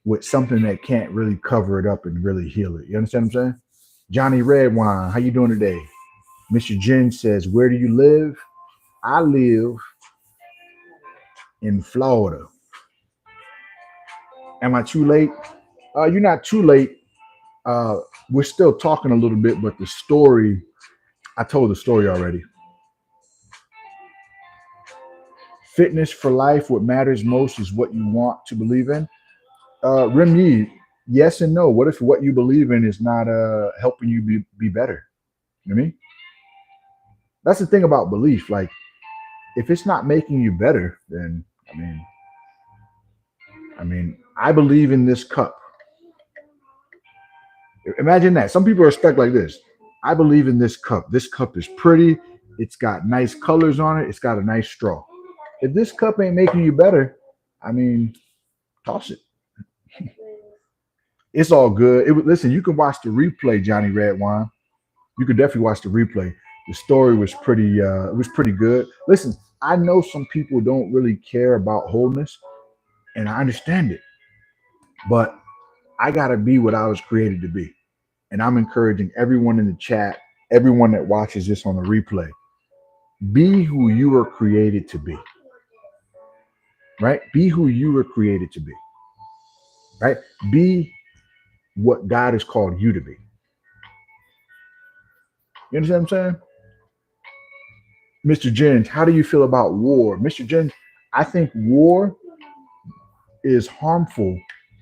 A: with something that can't really cover it up and really heal it. You understand what I'm saying? Johnny Redwine, how you doing today? Mr. Jen says, where do you live? I live in Florida. Am I too late? You're not too late. Uh, we're still talking a little bit, but the story, I told the story already. Fitness for life. What matters most is what you want to believe in. Rim Yi, yes and no. What if what you believe in is not helping you be better? You know what I mean? That's the thing about belief. Like, if it's not making you better, then I believe in this cup. Imagine that. Some people are stuck like this. I believe in this cup. This cup is pretty. It's got nice colors on it. It's got a nice straw. If this cup ain't making you better, I mean, toss it. It's all good. Listen, you can watch the replay, Johnny Redwine. You could definitely watch the replay. The story was pretty. It was pretty good. Listen, I know some people don't really care about wholeness, and I understand it. But I gotta be what I was created to be, and I'm encouraging everyone in the chat, everyone that watches this on the replay, be who you were created to be. Right? Be who you were created to be. Right? Be what God has called you to be. You understand what I'm saying? Mr. Jens, how do you feel about war? Mr. Jens, I think war is harmful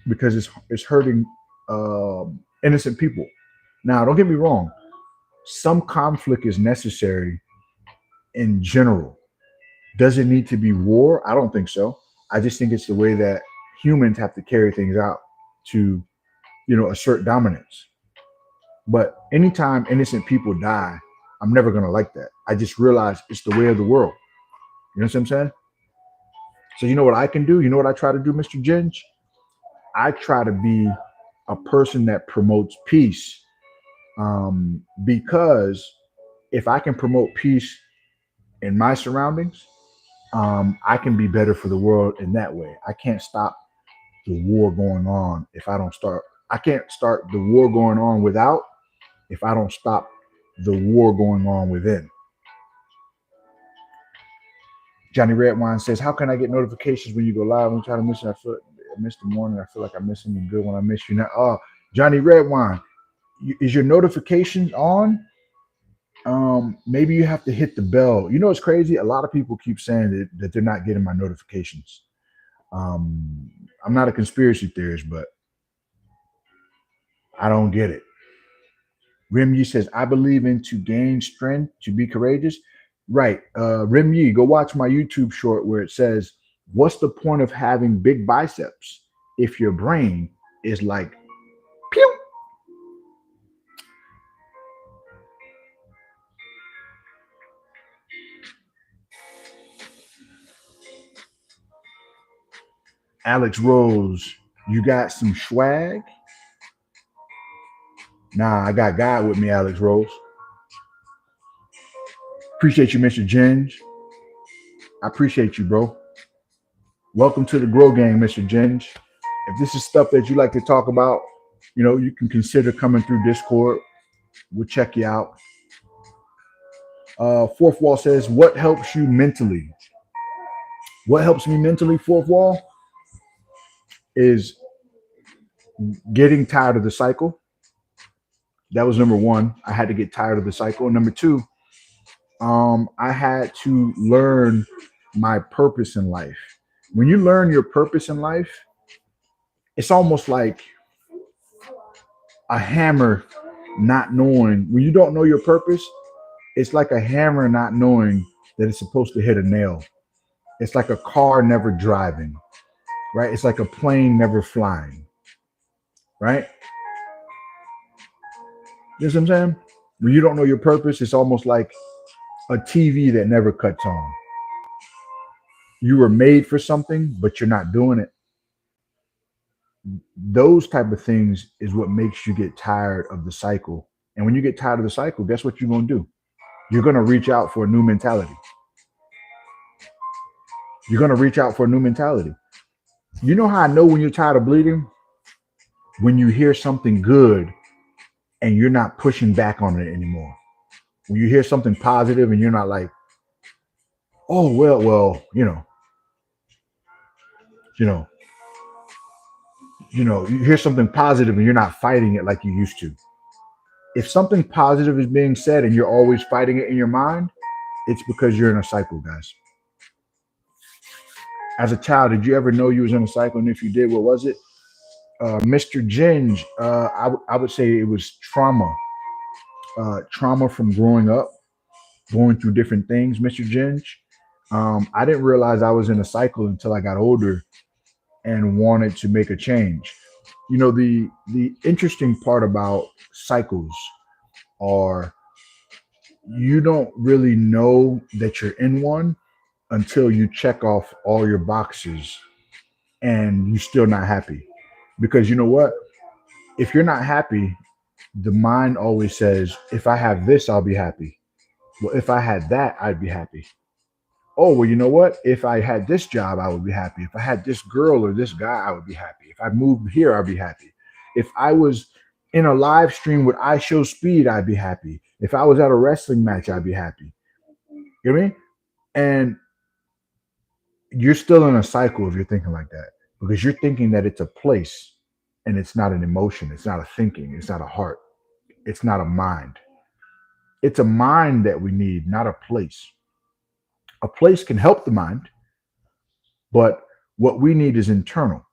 A: because it's hurting innocent people. Now, don't get me wrong. Some conflict is necessary in general. Does it need to be war? I don't think so. I just think it's the way that humans have to carry things out to, assert dominance. But anytime innocent people die, I'm never going to like that. I just realize it's the way of the world. You know what I'm saying? So you know what I can do? You know what I try to do, Mr. Ginge? I try to be a person that promotes peace, because if I can promote peace in my surroundings, I can be better for the world in that way. I can't stop the war going on if I don't start. I can't start the war going on without if I don't stop the war going on within. Johnny Redwine says, how can I get notifications when you go live? I'm trying to miss it. I missed the morning. I feel like I miss something good when I miss you now. Oh, Johnny Redwine, is your notifications on? Maybe you have to hit the bell. You know, it's crazy. A lot of people keep saying that they're not getting my notifications. I'm not a conspiracy theorist, but I don't get it. Rim Yi says, I believe in to gain strength, to be courageous. Right. Rim Yi, go watch my YouTube short where it says, what's the point of having big biceps if your brain is like, pew? Alex Rose, you got some swag? Nah, I got God with me, Alex Rose. Appreciate you, Mr. Ginge. I appreciate you, bro. Welcome to the Grow Gang, Mr. Ginge. If this is stuff that you like to talk about, you can consider coming through Discord. We'll check you out. Fourth Wall says, what helps you mentally? What helps me mentally, Fourth Wall, is getting tired of the cycle. That was number one. I had to get tired of the cycle. Number two, I had to learn my purpose in life. When you learn your purpose in life, it's almost like a hammer not knowing. When you don't know your purpose, it's like a hammer not knowing that it's supposed to hit a nail. It's like a car never driving, right? It's like a plane never flying, right? You know what I'm saying? When you don't know your purpose, it's almost like a TV that never cuts on. You were made for something, but you're not doing it. Those type of things is what makes you get tired of the cycle. And when you get tired of the cycle, guess what you're going to do? You're going to reach out for a new mentality. You're going to reach out for a new mentality. You know how I know when you're tired of bleeding? When you hear something good and you're not pushing back on it anymore. When you hear something positive and you're not like, oh, well, you hear something positive and you're not fighting it like you used to. If something positive is being said and you're always fighting it in your mind, it's because you're in a cycle, guys. As a child, did you ever know you was in a cycle? And if you did, what was it? Mr. Ginge, I would say it was trauma. Trauma from growing up, going through different things, Mr. Ginge. I didn't realize I was in a cycle until I got older and wanted to make a change. You know, the interesting part about cycles are you don't really know that you're in one until you check off all your boxes and you're still not happy. Because you know what? If you're not happy, the mind always says, if I have this, I'll be happy. Well, if I had that, I'd be happy. Oh, well, you know what? If I had this job, I would be happy. If I had this girl or this guy, I would be happy. If I moved here, I'd be happy. If I was in a live stream with I Show Speed, I'd be happy. If I was at a wrestling match, I'd be happy. You know what I mean? And you're still in a cycle if you're thinking like that because you're thinking that it's a place and it's not an emotion. It's not a thinking. It's not a heart. It's not a mind. It's a mind that we need, not a place. A place can help the mind, but what we need is internal.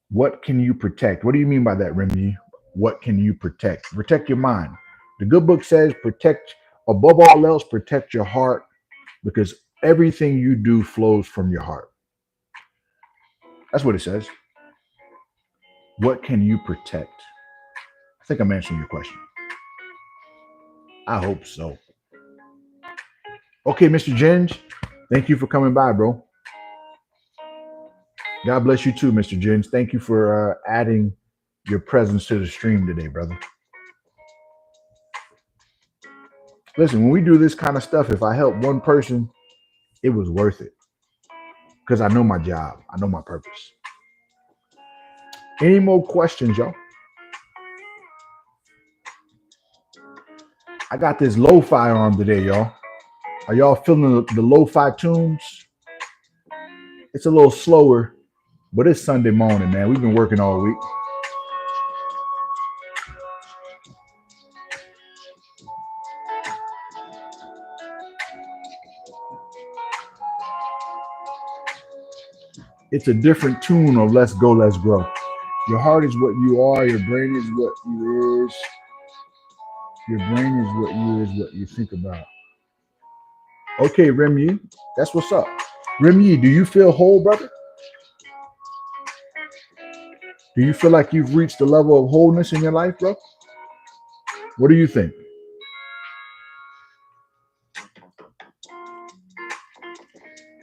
A: What can you protect? What do you mean by that, Remy? What can you protect? Protect your mind. The good book says protect, above all else, protect your heart because everything you do flows from your heart. That's what it says. What can you protect? I think I'm answering your question. I hope so. Okay, Mr. Jenge, thank you for coming by, bro. God bless you too, Mr. Jenge. Thank you for adding your presence to the stream today, brother. Listen, when we do this kind of stuff, if I help one person, it was worth it because I know my job. I know my purpose. Any more questions, y'all? I got this lo-fi on today, y'all. Are y'all feeling the lo-fi tunes? It's a little slower, but it's Sunday morning, man. We've been working all week. It's a different tune of Let's Go, Let's Grow. Your heart is what you are. Your brain is what you is. Your brain is what you think about. Okay, Remy, that's what's up. Remy, do you feel whole, brother? Do you feel like you've reached the level of wholeness in your life, bro? What do you think?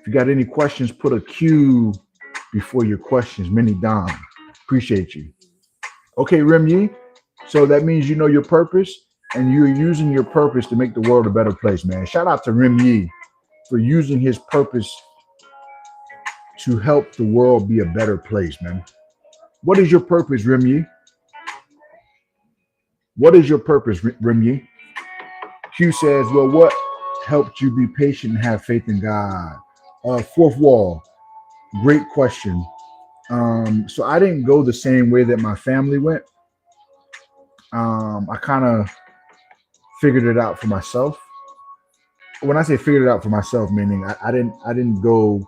A: If you got any questions, put a Q before your questions. Many Dom. Appreciate you. Okay, Remy. So that means you know your purpose and you're using your purpose to make the world a better place, man. Shout out to Remy for using his purpose to help the world be a better place, man. What is your purpose, Remy? What is your purpose, Remy? Q says, well, what helped you be patient and have faith in God? Fourth wall, great question. So I didn't go the same way that my family went. I kind of figured it out for myself. When I say figured it out for myself, meaning I didn't go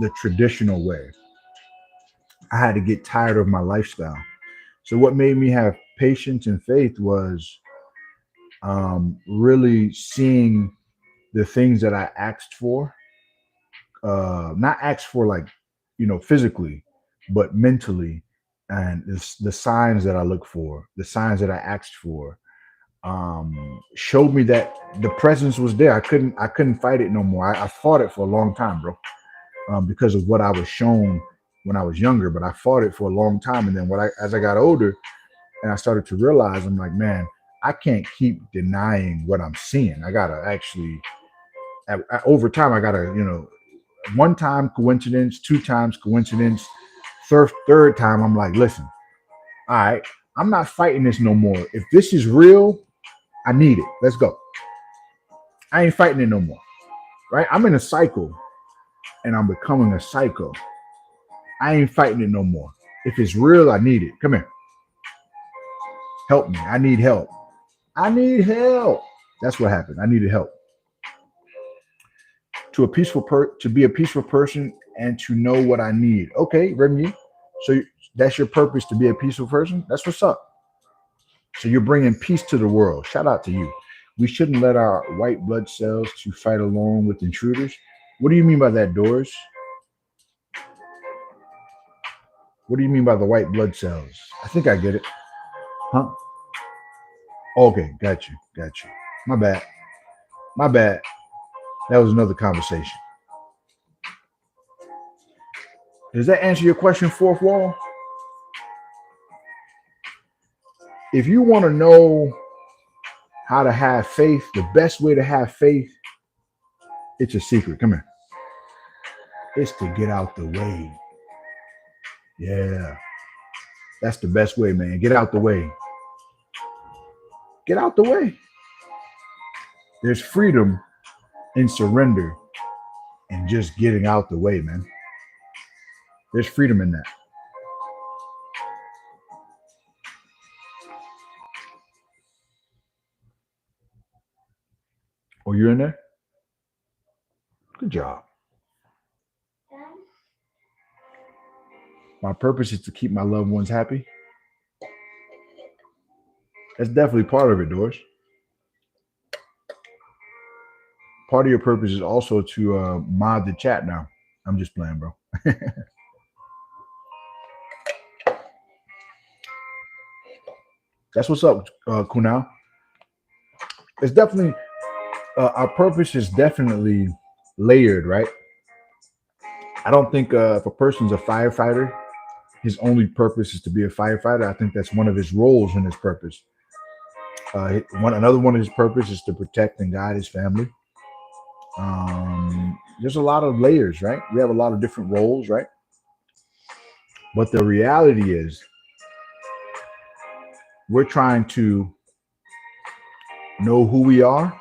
A: the traditional way. I had to get tired of my lifestyle. So what made me have patience and faith was really seeing the things that I asked for, not asked for like, physically, but mentally, and the signs that I look for, the signs that I asked for, showed me that the presence was there. I couldn't fight it no more. I fought it for a long time, bro, because of what I was shown when I was younger. But I fought it for a long time, and then as I got older, and I started to realize, I'm like, man, I can't keep denying what I'm seeing. I gotta actually, over time, I gotta, one time coincidence, two times coincidence, third time, I'm like, listen, all right, I'm not fighting this no more. If this is real, I need it. Let's go. I ain't fighting it no more. Right? I'm in a cycle and I'm becoming a psycho. I ain't fighting it no more. If it's real, I need it. Come here. Help me. I need help. I need help. That's what happened. I needed help. to be a peaceful person and to know what I need. Okay, Remy. So that's your purpose, to be a peaceful person. That's what's up. So you're bringing peace to the world. Shout out to you. We shouldn't let our white blood cells to fight alone with intruders. What do you mean by that, Doors? What do you mean by the white blood cells? I think I get it. Huh? Okay, got you. Got you. My bad. My bad. That was another conversation. Does that answer your question, fourth wall? If you want to know how to have faith, the best way to have faith, it's a secret. Come here. It's to get out the way. Yeah. That's the best way, man. Get out the way. Get out the way. There's freedom in surrender and just getting out the way, man. There's freedom in that. Oh, you're in there? Good job. My purpose is to keep my loved ones happy. That's definitely part of it, Doris. Part of your purpose is also to mod the chat now. I'm just playing, bro. That's what's up, Kunal. It's definitely, our purpose is definitely layered, right? I don't think if a person's a firefighter, his only purpose is to be a firefighter. I think that's one of his roles in his purpose. Another one of his purpose is to protect and guide his family. There's a lot of layers, right? We have a lot of different roles, right? But the reality is, we're trying to know who we are,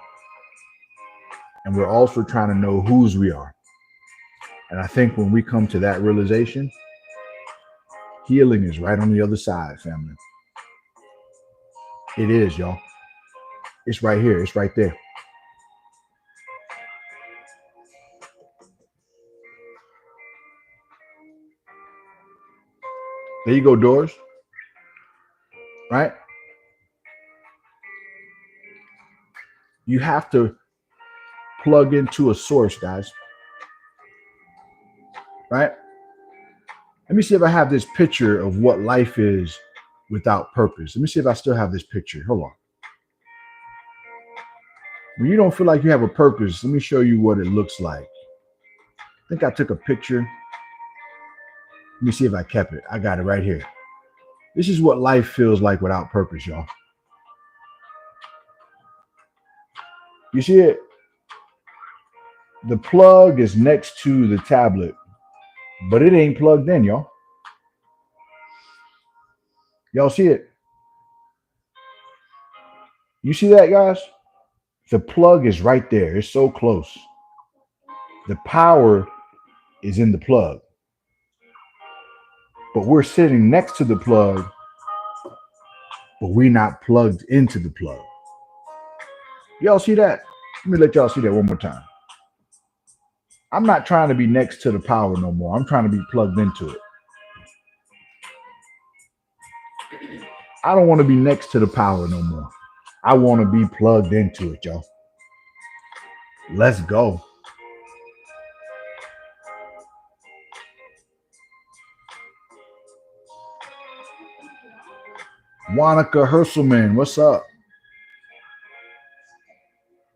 A: and we're also trying to know whose we are. And I think when we come to that realization, healing is right on the other side, family. It is, y'all. It's right here. It's right there. There you go, Doors. Right? You have to plug into a source, guys. Right? Let me see if I have this picture of what life is without purpose. Let me see if I still have this picture. Hold on. When you don't feel like you have a purpose, let me show you what it looks like. I think I took a picture. Let me see if I kept it. I got it right here. This is what life feels like without purpose, y'all. You see it? The plug is next to the tablet, but it ain't plugged in, y'all. Y'all see it? You see that, guys? The plug is right there. It's so close. The power is in the plug. But we're sitting next to the plug, but we're not plugged into the plug. Y'all see that? Let me let y'all see that one more time. I'm not trying to be next to the power no more. I'm trying to be plugged into it. I don't want to be next to the power no more. I want to be plugged into it, y'all. Let's go. Wanaka Herselman, what's up?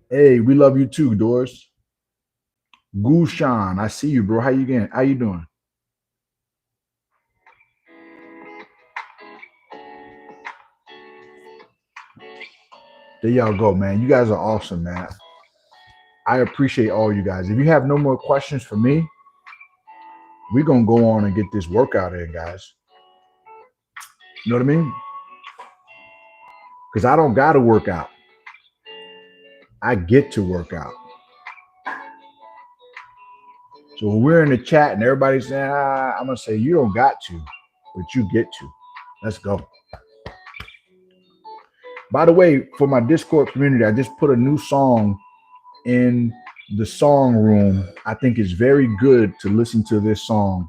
A: Hey, we love you too, Doris. Gushan, I see you, bro. How you getting? How you doing? There y'all go, man. You guys are awesome, man. I appreciate all you guys. If you have no more questions for me, we're going to go on and get this workout in, guys. You know what I mean? Because I don't got to work out. I get to work out. So when we're in the chat and everybody's saying, I'm going to say, you don't got to, but you get to. Let's go. By the way, for my Discord community, I just put a new song in the song room, I think it's very good to listen to this song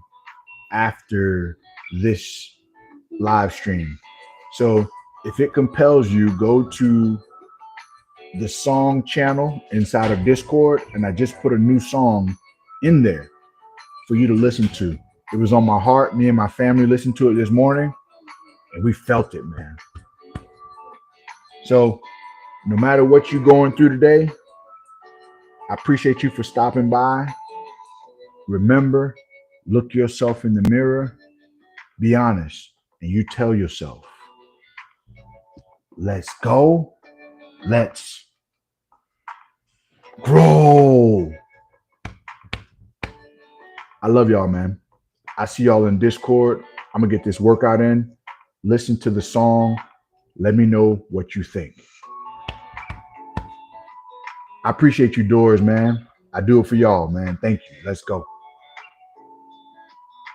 A: after this live stream. So if it compels you, go to the song channel inside of Discord, and I just put a new song in there for you to listen to. It was on my heart. Me and my family listened to it this morning, and we felt it, man. So no matter what you're going through today, I appreciate you for stopping by. Remember, look yourself in the mirror, be honest, and you tell yourself, let's go, let's grow. I love y'all, man. I see y'all in Discord. I'm gonna get this workout in. Listen to the song. Let me know what you think. I appreciate you, Doors, man. I do it for y'all, man. Thank you. Let's go.